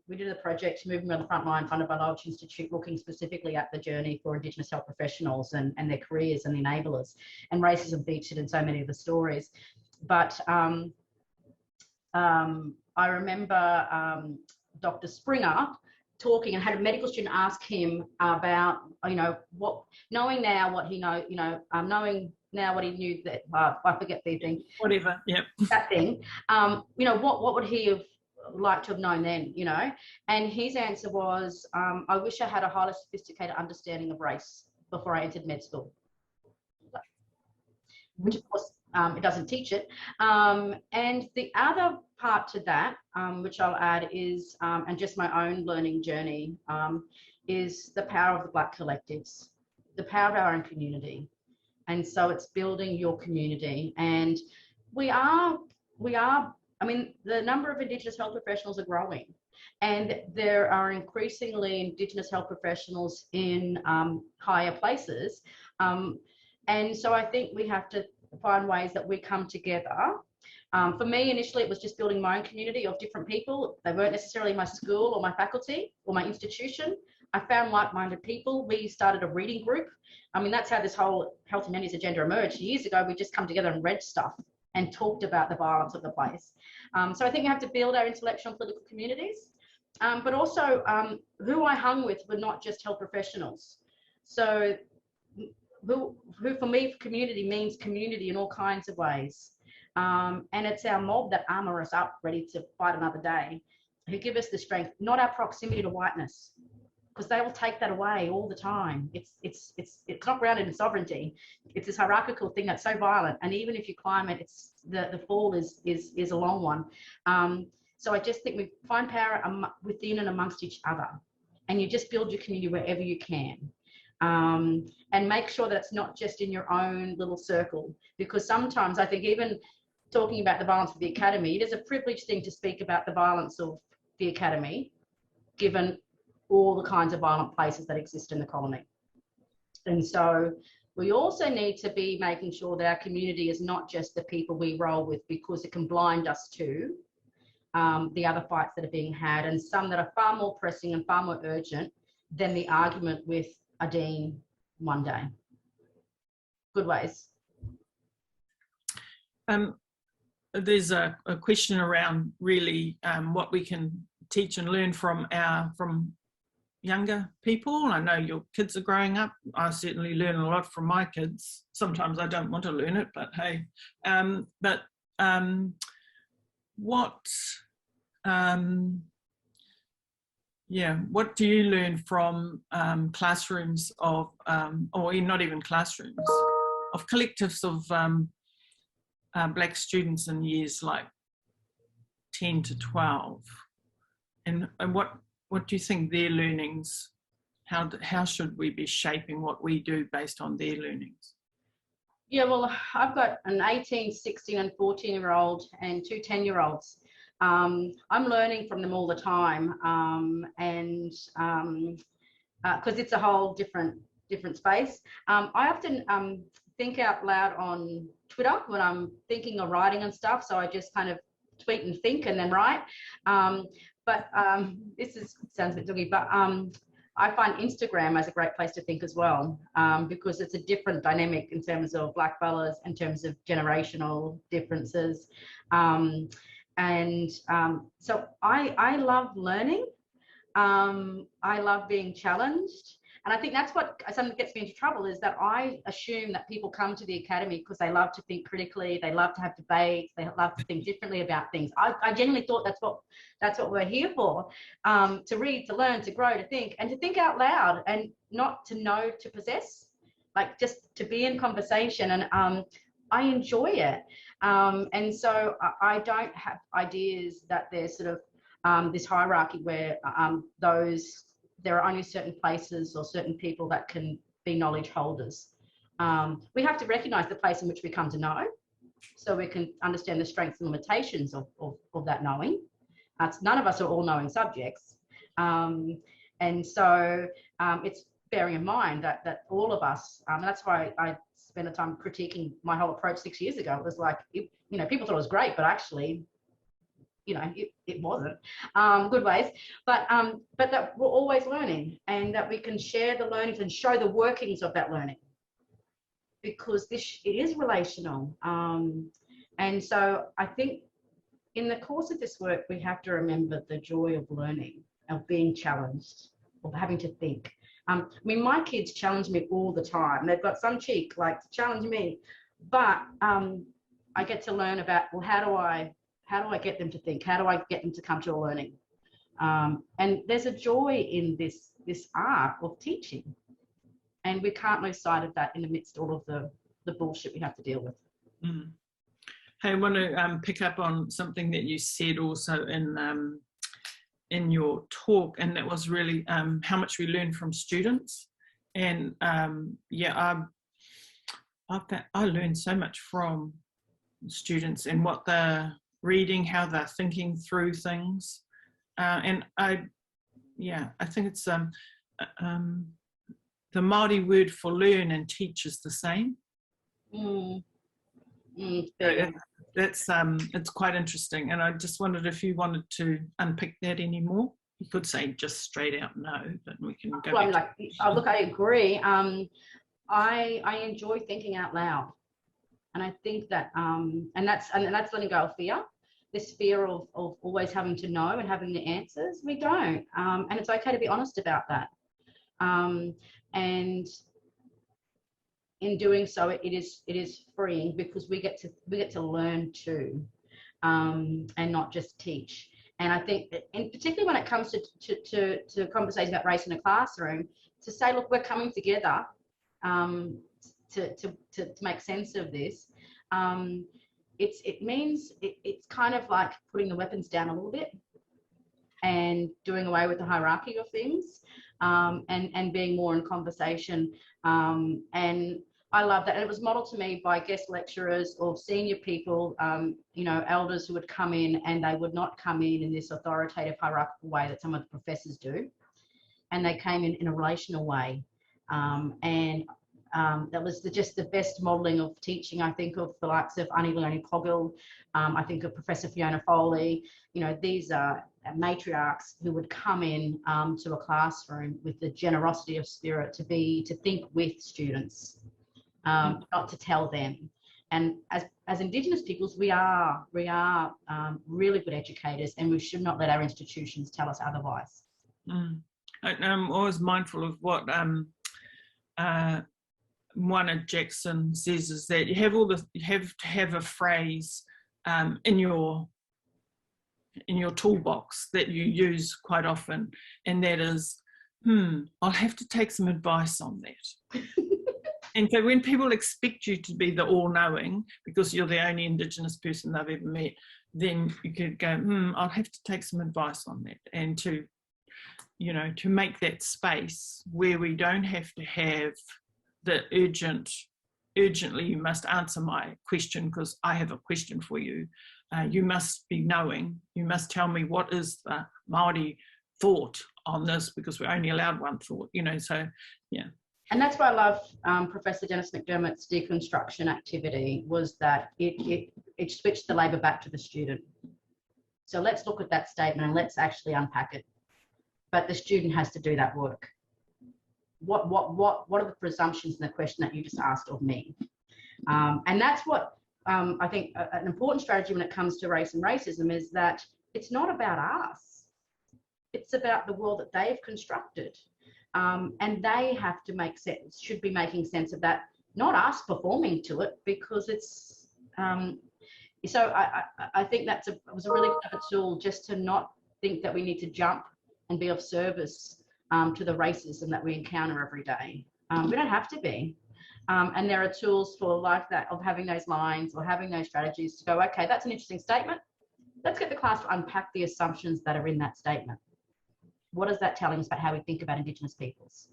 we did a project, Moving on the Front Line, funded by Knowledge Institute, looking specifically at the journey for Indigenous health professionals and their careers and the enablers. And racism featured in so many of the stories. But I remember Dr. Springer talking and had a medical student ask him about, knowing now what he knowing now what he knew, that I forget the thing. Whatever, yep. That thing. What would he have liked to have known then, And his answer was, I wish I had a highly sophisticated understanding of race before I entered med school. Which of course, it doesn't teach it. And the other part to that, which I'll add is, and just my own learning journey, is the power of the Black collectives, the power of our own community. And so it's building your community. And we are, I mean, the number of Indigenous health professionals are growing, and there are increasingly Indigenous health professionals in higher places. And so I think we have to find ways that we come together. For me, initially, it was just building my own community of different people. They weren't necessarily my school or my faculty or my institution. I found like-minded people. We started a reading group. I mean, that's how this whole health and humanities agenda emerged. Years ago, we just come together and read stuff and talked about the violence of the place. So I think we have to build our intellectual and political communities, but also who I hung with were not just health professionals. So who for me, community means community in all kinds of ways. And it's our mob that armor us up, ready to fight another day, who give us the strength, not our proximity to whiteness, because they will take that away all the time. It's not grounded in sovereignty. It's this hierarchical thing that's so violent. And even if you climb it, it's the fall is a long one. So I just think we find power within and amongst each other, and you just build your community wherever you can. And make sure that it's not just in your own little circle, because sometimes I think even talking about the violence of the academy, it is a privileged thing to speak about the violence of the academy, given all the kinds of violent places that exist in the colony. And so we also need to be making sure that our community is not just the people we roll with, because it can blind us to the other fights that are being had, and some that are far more pressing and far more urgent than the argument with a dean one day. Good ways. There's a question around really what we can teach and learn from younger people. I know your kids are growing up. I certainly learn a lot from my kids. Sometimes I don't want to learn it, but hey. What do you learn from classrooms of, or not even classrooms, of collectives of Black students in years like 10 to 12? And what do you think their learnings, how should we be shaping what we do based on their learnings? Yeah, well, I've got an 18, 16 and 14-year-old and two 10-year-olds. I'm learning from them all the time, and because it's a whole different space. I often think out loud on Twitter when I'm thinking or writing and stuff, so I just kind of tweet and think and then write. This sounds a bit doggy, but I find Instagram as a great place to think as well, because it's a different dynamic in terms of Black fellas, in terms of generational differences. So I love learning. I love being challenged. And I think that's what something gets me into trouble, is that I assume that people come to the academy because they love to think critically, they love to have debates, they love to think differently about things. I genuinely thought that's what we're here for, to read, to learn, to grow, to think, and to think out loud, and not to know to possess, like just to be in conversation. And I enjoy it. And so I don't have ideas that there's sort of this hierarchy where there are only certain places or certain people that can be knowledge holders. We have to recognise the place in which we come to know, so we can understand the strengths and limitations of that knowing. None of us are all knowing subjects. And so it's bearing in mind that all of us, and that's why I spent the time critiquing my whole approach 6 years ago. It was like, people thought it was great, but actually, it wasn't. Good ways, but that we're always learning, and that we can share the learnings and show the workings of that learning, because it is relational. And so I think in the course of this work, we have to remember the joy of learning, of being challenged, of having to think. I mean, my kids challenge me all the time. They've got some cheek, like, to challenge me, but I get to learn about, well, how do I get them to think? How do I get them to come to a learning? And there's a joy in this art of teaching, and we can't lose sight of that in the midst of all of the bullshit we have to deal with. Mm. Hey, I want to pick up on something that you said also in in your talk, and that was really how much we learn from students. And yeah, I learned so much from students and what they're reading, how they're thinking through things. And I think it's the Māori word for learn and teach is the same. That's it's quite interesting, and I just wondered if you wanted to unpick that anymore. You could say just straight out no, but we can go. Well, look, I agree. I enjoy thinking out loud, and I think that and that's letting go of fear. This fear of always having to know and having the answers. We don't, and it's okay to be honest about that. And in doing so, it is freeing, because we get to learn too, and not just teach. And I think that, and particularly when it comes to conversations about race in a classroom, to say, look, we're coming together to make sense of this. It means it's kind of like putting the weapons down a little bit and doing away with the hierarchy of things, and being more in conversation. And I love that. And it was modeled to me by guest lecturers or senior people, you know, elders who would come in, and they would not come in this authoritative hierarchical way that some of the professors do. And they came in a relational way. That was just the best modelling of teaching. I think of the likes of Ani Leone Coggill. I think of Professor Fiona Foley. You know, these are matriarchs who would come in to a classroom with the generosity of spirit to think with students, not to tell them. And as Indigenous peoples, we are really good educators, and we should not let our institutions tell us otherwise. I'm always mindful of what Moana Jackson says, is that you have to have a phrase in your toolbox that you use quite often, and that is, I'll have to take some advice on that. And so when people expect you to be the all-knowing because you're the only Indigenous person they've ever met, then you could go, I'll have to take some advice on that, and to make that space where we don't have to have the urgently, you must answer my question because I have a question for you. You must be knowing. You must tell me what is the Māori thought on this, because we're only allowed one thought, so yeah. And that's why I love Professor Dennis McDermott's deconstruction activity, was that it switched the labor back to the student. So let's look at that statement and let's actually unpack it. But the student has to do that work. What are the presumptions in the question that you just asked of me? And that's what I think an important strategy when it comes to race and racism is that it's not about us. It's about the world that they've constructed. And they have to make sense, should be making sense of that, not us performing to it, because it's, so I think it was a really clever tool, just to not think that we need to jump and be of service to the racism that we encounter every day. We don't have to be. And there are tools for like that, of having those lines or having those strategies to go, okay, that's an interesting statement. Let's get the class to unpack the assumptions that are in that statement. What is that telling us about how we think about Indigenous peoples?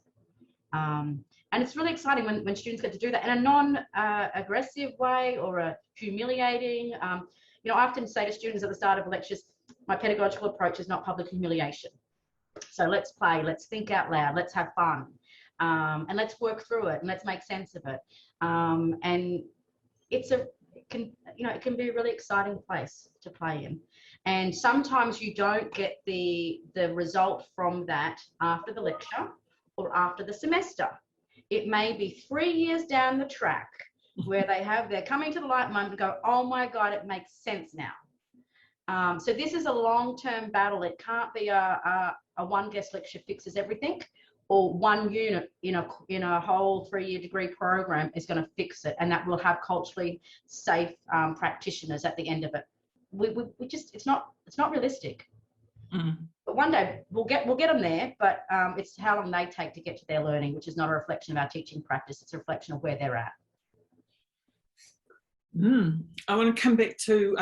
And it's really exciting when students get to do that in a non-aggressive way or a humiliating. I often say to students at the start of lectures, my pedagogical approach is not public humiliation. So let's play, let's think out loud, let's have fun, and let's work through it, and let's make sense of it. And it can be a really exciting place to play in. And sometimes you don't get the result from that after the lecture or after the semester. It may be 3 years down the track where they're coming to the light moment and go, oh my God, it makes sense now. So this is a long-term battle. It can't be a one guest lecture fixes everything, or one unit in a whole 3-year degree program is going to fix it, and that will have culturally safe practitioners at the end of it. We just, it's not realistic. But one day we'll get them there, but it's how long they take to get to their learning, which is not a reflection of our teaching practice. It's a reflection of where they're at. I want to come back to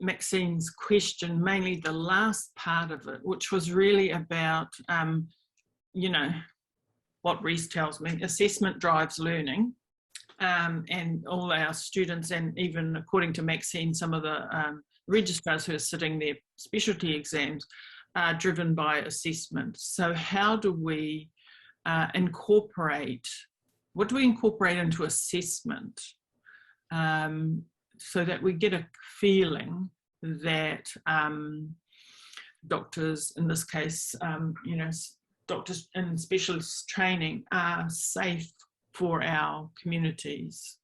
Maxine's question, mainly the last part of it, which was really about, you know, what Reese tells me, assessment drives learning, and all our students, and even according to Maxine, some of the registrars who are sitting their specialty exams are driven by assessment. So how do we incorporate, what do we incorporate into assessment so that we get a feeling that doctors, in this case, you know, doctors in specialist training are safe for our communities?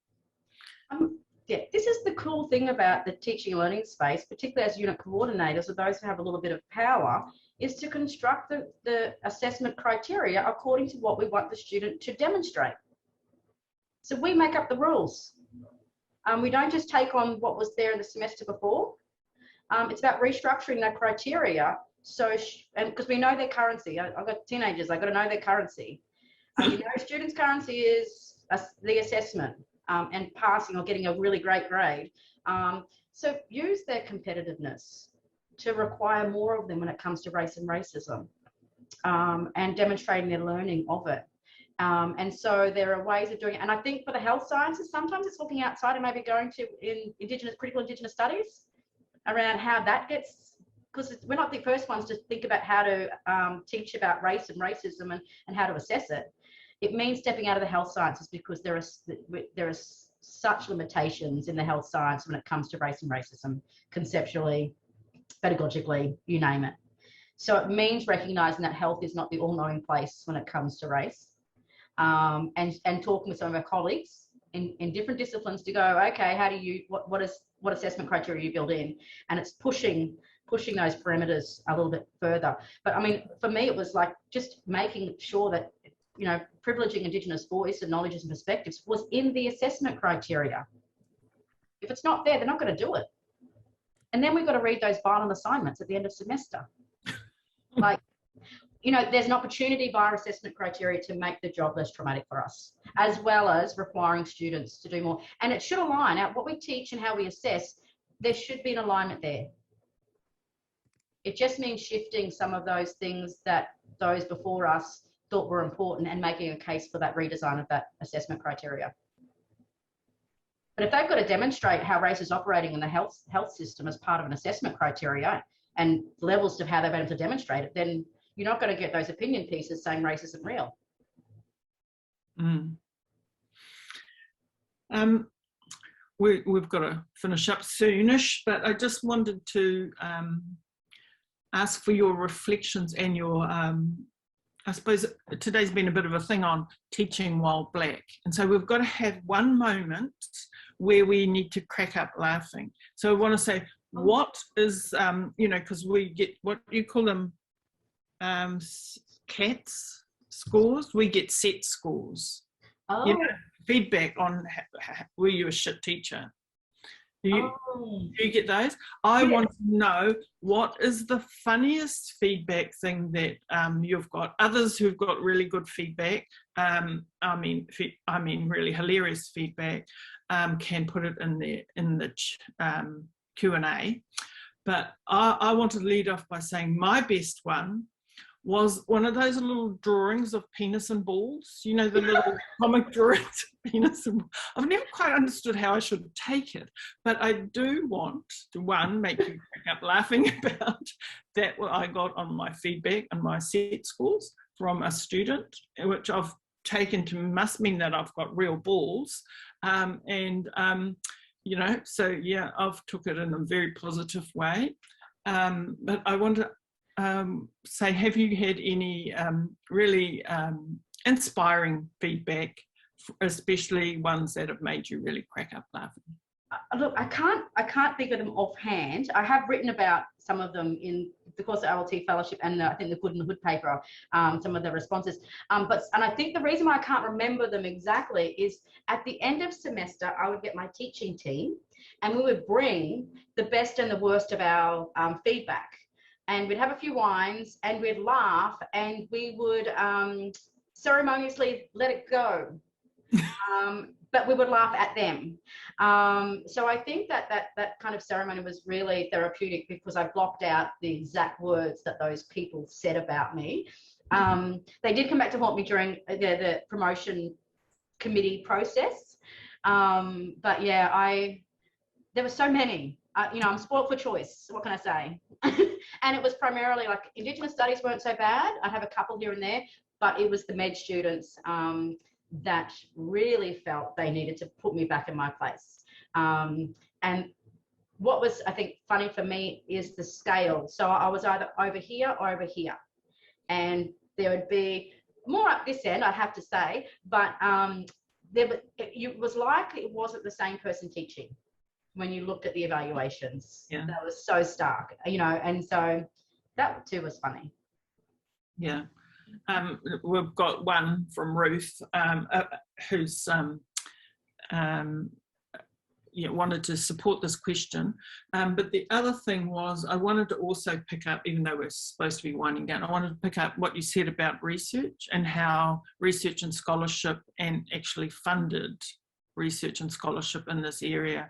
Yeah, this is the cool thing about the teaching and learning space, particularly as unit coordinators or those who have a little bit of power, is to construct the assessment criteria according to what we want the student to demonstrate. So we make up the rules. We don't just take on what was there in the semester before. It's about restructuring that criteria. So, and because we know their currency, I've got teenagers, I've got to know their currency. You know, students' currency is the assessment and passing or getting a really great grade. So use their competitiveness to require more of them when it comes to race and racism, and demonstrating their learning of it. And so there are ways of doing it. And I think for the health sciences, sometimes it's looking outside and maybe going to critical Indigenous studies around how that gets, because we're not the first ones to think about how to teach about race and racism and how to assess it. It means stepping out of the health sciences because there are such limitations in the health science when it comes to race and racism, conceptually, pedagogically, you name it. So it means recognizing that health is not the all-knowing place when it comes to race, and talking with some of our colleagues in different disciplines to go, okay, how do you, what assessment criteria you build in? And it's pushing those parameters a little bit further. But I mean, for me, it was like just making sure that, you know, privileging Indigenous voice and knowledges and perspectives was in the assessment criteria. If it's not there, they're not going to do it. And then we've got to read those violent assignments at the end of semester. Like, you know, there's an opportunity via assessment criteria to make the job less traumatic for us, as well as requiring students to do more. And it should align out what we teach and how we assess. There should be an alignment there. It just means shifting some of those things that those before us thought were important and making a case for that redesign of that assessment criteria. But if they've got to demonstrate how race is operating in the health system as part of an assessment criteria and levels of how they've been able to demonstrate it, then you're not going to get those opinion pieces saying race isn't real. We've got to finish up soonish, but I just wanted to ask for your reflections and your I suppose today's been a bit of a thing on teaching while Black. And so we've got to have one moment where we need to crack up laughing. So I want to say, what is, you know, because we get, what do you call them? CATS scores? We get set scores. Oh. You know, feedback on were you a shit teacher? Do you get those? I want to know what is the funniest feedback thing that you've got. Others who've got really good feedback, I mean really hilarious feedback, can put it in the Q&A. But I want to lead off by saying my best one was one of those little drawings of penis and balls, you know, the little comic drawings of penis and balls. I've never quite understood how I should take it, but I do want to, one, make you crack up laughing about that what I got on my feedback and my set scores from a student, which I've taken to must mean that I've got real balls. You know, so yeah, I've took it in a very positive way. But I want to say, have you had any really inspiring feedback, especially ones that have made you really crack up laughing? Look, I can't think of them offhand. I have written about some of them in the course of RLT fellowship and I think the Good in the Hood paper, some of the responses. And I think the reason why I can't remember them exactly is at the end of semester, I would get my teaching team and we would bring the best and the worst of our feedback. And we'd have a few wines and we'd laugh and we would ceremoniously let it go. but we would laugh at them. So I think that kind of ceremony was really therapeutic because I blocked out the exact words that those people said about me. They did come back to haunt me during the promotion committee process. But yeah, there were so many. You know, I'm spoiled for choice. What can I say? And it was primarily like Indigenous studies weren't so bad. I have a couple here and there, but it was the med students that really felt they needed to put me back in my place. And what was, I think, funny for me is the scale. So I was either over here or over here. And there would be more up this end, I'd have to say, but it was like it wasn't the same person teaching when you looked at the evaluations. Yeah. That was so stark, you know, and so that too was funny. Yeah. We've got one from Ruth who's wanted to support this question. But the other thing was I wanted to also pick up, even though we're supposed to be winding down, I wanted to pick up what you said about research and how research and scholarship and actually funded research and scholarship in this area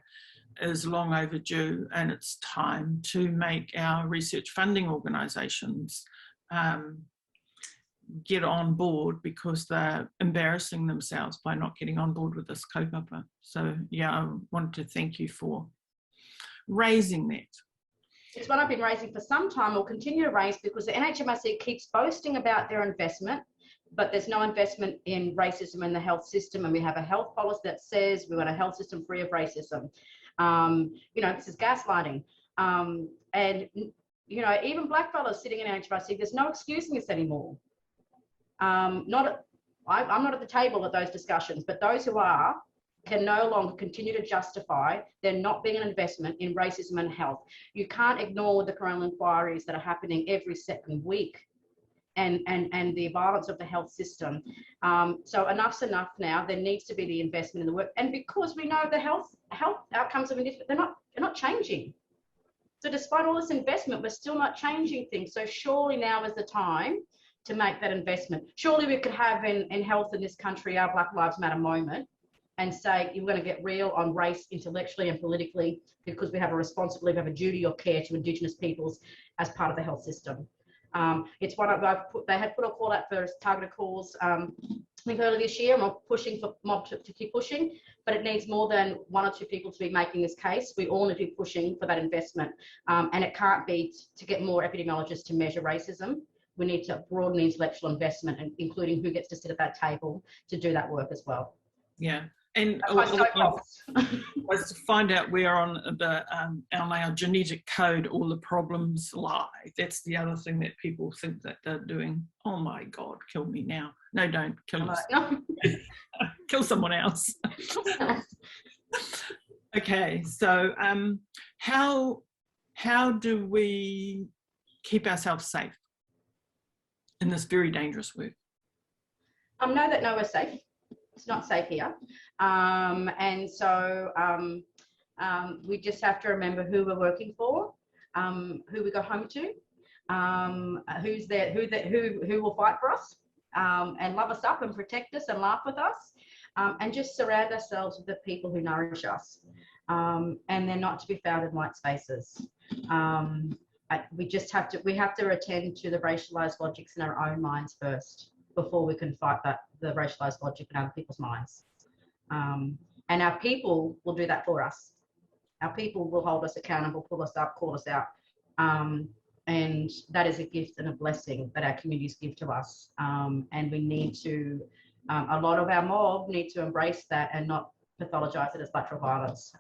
is long overdue, and it's time to make our research funding organisations get on board because they're embarrassing themselves by not getting on board with this kaupapa. So yeah, I wanted to thank you for raising that. It's one I've been raising for some time, or continue to raise, because the NHMRC keeps boasting about their investment, but there's no investment in racism in the health system, and we have a health policy that says we want a health system free of racism. You know, this is gaslighting. And, you know, even black fellows sitting in NHMRC, there's no excusing this anymore. I'm not at the table at those discussions, but those who are can no longer continue to justify there not being an investment in racism and health. You can't ignore the coronial inquiries that are happening every second week and the violence of the health system. So enough's enough now. There needs to be the investment in the work. And because we know the health outcomes of Indigenous, they're not changing. So despite all this investment, we're still not changing things. So surely now is the time to make that investment. Surely we could have in health in this country our Black Lives Matter moment and say you're going to get real on race intellectually and politically, because we have a responsibility, we have a duty of care to Indigenous peoples as part of the health system. It's one they had put a call out for targeted calls I think earlier this year, and we're pushing for mob to keep pushing, but it needs more than one or two people to be making this case. We all need to be pushing for that investment, and it can't be to get more epidemiologists to measure racism. We need to broaden the intellectual investment, and including who gets to sit at that table to do that work as well. Yeah, and was to find out where on the our genetic code all the problems lie. That's the other thing that people think that they're doing. Oh my God, kill me now. No, don't kill us. No. Kill someone else. Okay, so how do we keep ourselves safe in this very dangerous work? Know that nowhere's safe. It's not safe here. And so we just have to remember who we're working for, who we go home to, who's there, who will fight for us, and love us up and protect us and laugh with us, and just surround ourselves with the people who nourish us. And they're not to be found in white spaces. We have to attend to the racialized logics in our own minds first before we can fight the racialized logic in other people's minds. And our people will do that for us. Our people will hold us accountable, pull us up, call us out. And that is a gift and a blessing that our communities give to us. And we need to, a lot of our mob need to embrace that and not pathologize it as lateral violence.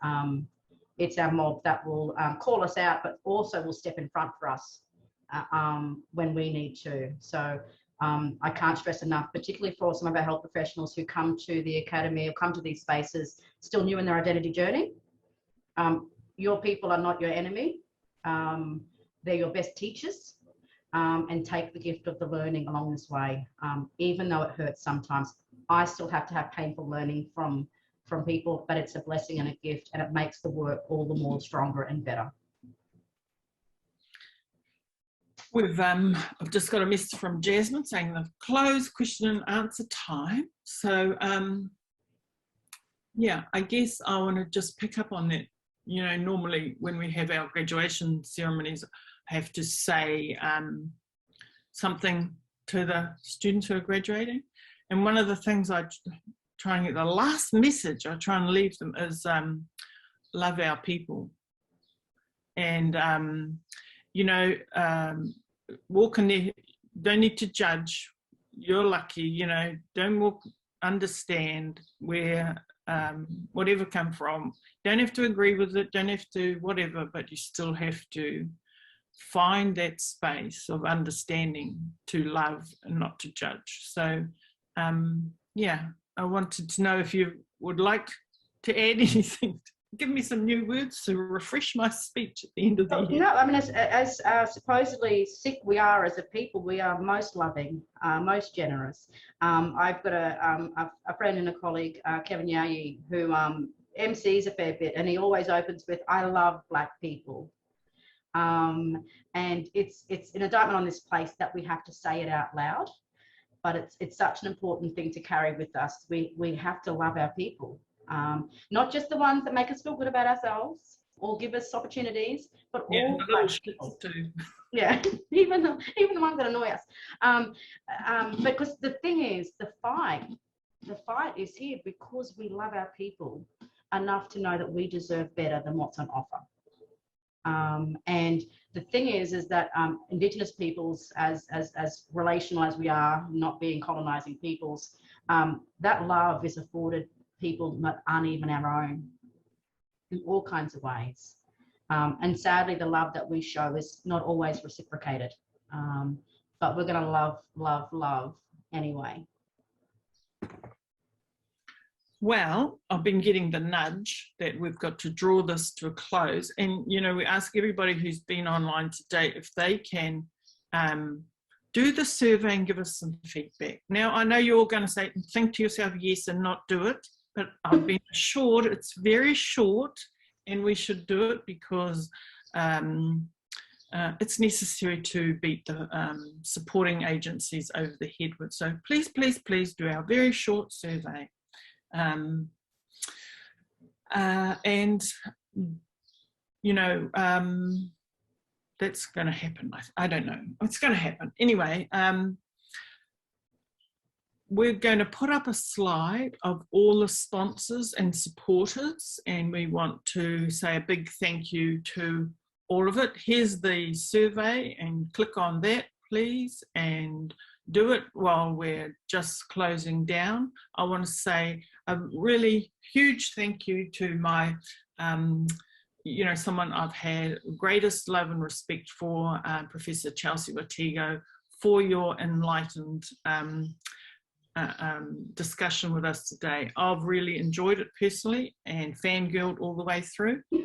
It's our mob that will call us out, but also will step in front for us when we need to. So I can't stress enough, particularly for some of our health professionals who come to the academy or come to these spaces still new in their identity journey. Your people are not your enemy. They're your best teachers, and take the gift of the learning along this way. Even though it hurts sometimes, I still have to have painful learning from people, but it's a blessing and a gift, and it makes the work all the more stronger and better. I've just got a message from Jasmine saying the closed question and answer time. So Yeah, I guess I want to just pick up on that. You know, normally when we have our graduation ceremonies, I have to say something to the students who are graduating. And one of the things I try and get, the last message I try and leave them is love our people. And, you know, walk in there, don't need to judge. You're lucky, you know, don't walk, understand where whatever come from. Don't have to agree with it, don't have to whatever, but you still have to find that space of understanding to love and not to judge. So yeah, I wanted to know if you would like to add anything. Give me some new words to refresh my speech at the end of the year. No, I mean, as supposedly sick we are as a people, we are most loving, most generous. I've got a friend and a colleague, Kevin Yayi, who MCs a fair bit, and he always opens with, "I love Black people." And it's an indictment on this place that we have to say it out loud, but it's such an important thing to carry with us. We have to love our people. Not just the ones that make us feel good about ourselves or give us opportunities, but all Black people too. Yeah, even the ones that annoy us. Because the thing is, the fight is here because we love our people enough to know that we deserve better than what's on offer. And the thing is that Indigenous peoples, as relational as we are, not being colonizing peoples, that love is afforded people that aren't even our own in all kinds of ways. And sadly, the love that we show is not always reciprocated. But we're going to love, love, love anyway. Well, I've been getting the nudge that we've got to draw this to a close. And, you know, we ask everybody who's been online today if they can do the survey and give us some feedback. Now, I know you're all going to say, think to yourself, yes, and not do it. But I've been assured it's very short and we should do it because it's necessary to beat the supporting agencies over the head with. So please, please, please do our very short survey. And, you know, that's going to happen. I don't know. It's going to happen. Anyway, we're going to put up a slide of all the sponsors and supporters, and we want to say a big thank you to all of it. Here's the survey, and click on that, please, and do it while we're just closing down. I want to say a really huge thank you to my, you know, someone I've had greatest love and respect for, Professor Chelsea Watego, for your enlightened discussion with us today. I've really enjoyed it personally and fangirled all the way through. So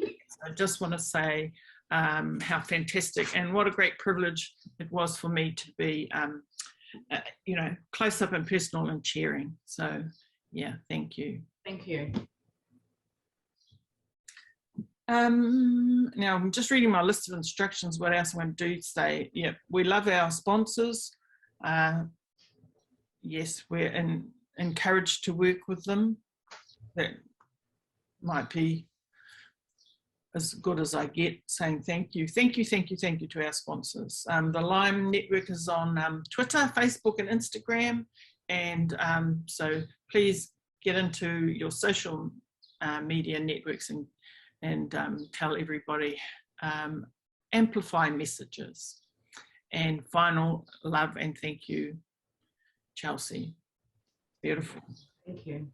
I just want to say how fantastic and what a great privilege it was for me to be, you know, close up and personal and cheering. So yeah, thank you. Thank you. Now I'm just reading my list of instructions. What else I'm going to do today? Yeah, we love our sponsors. Yes, we're encouraged to work with them. That might be as good as I get saying thank you. Thank you, thank you, thank you to our sponsors. The Lime Network is on Twitter, Facebook and Instagram. And so please get into your social media networks and tell everybody, amplify messages. And final love and thank you, Chelsea. Beautiful. Thank you.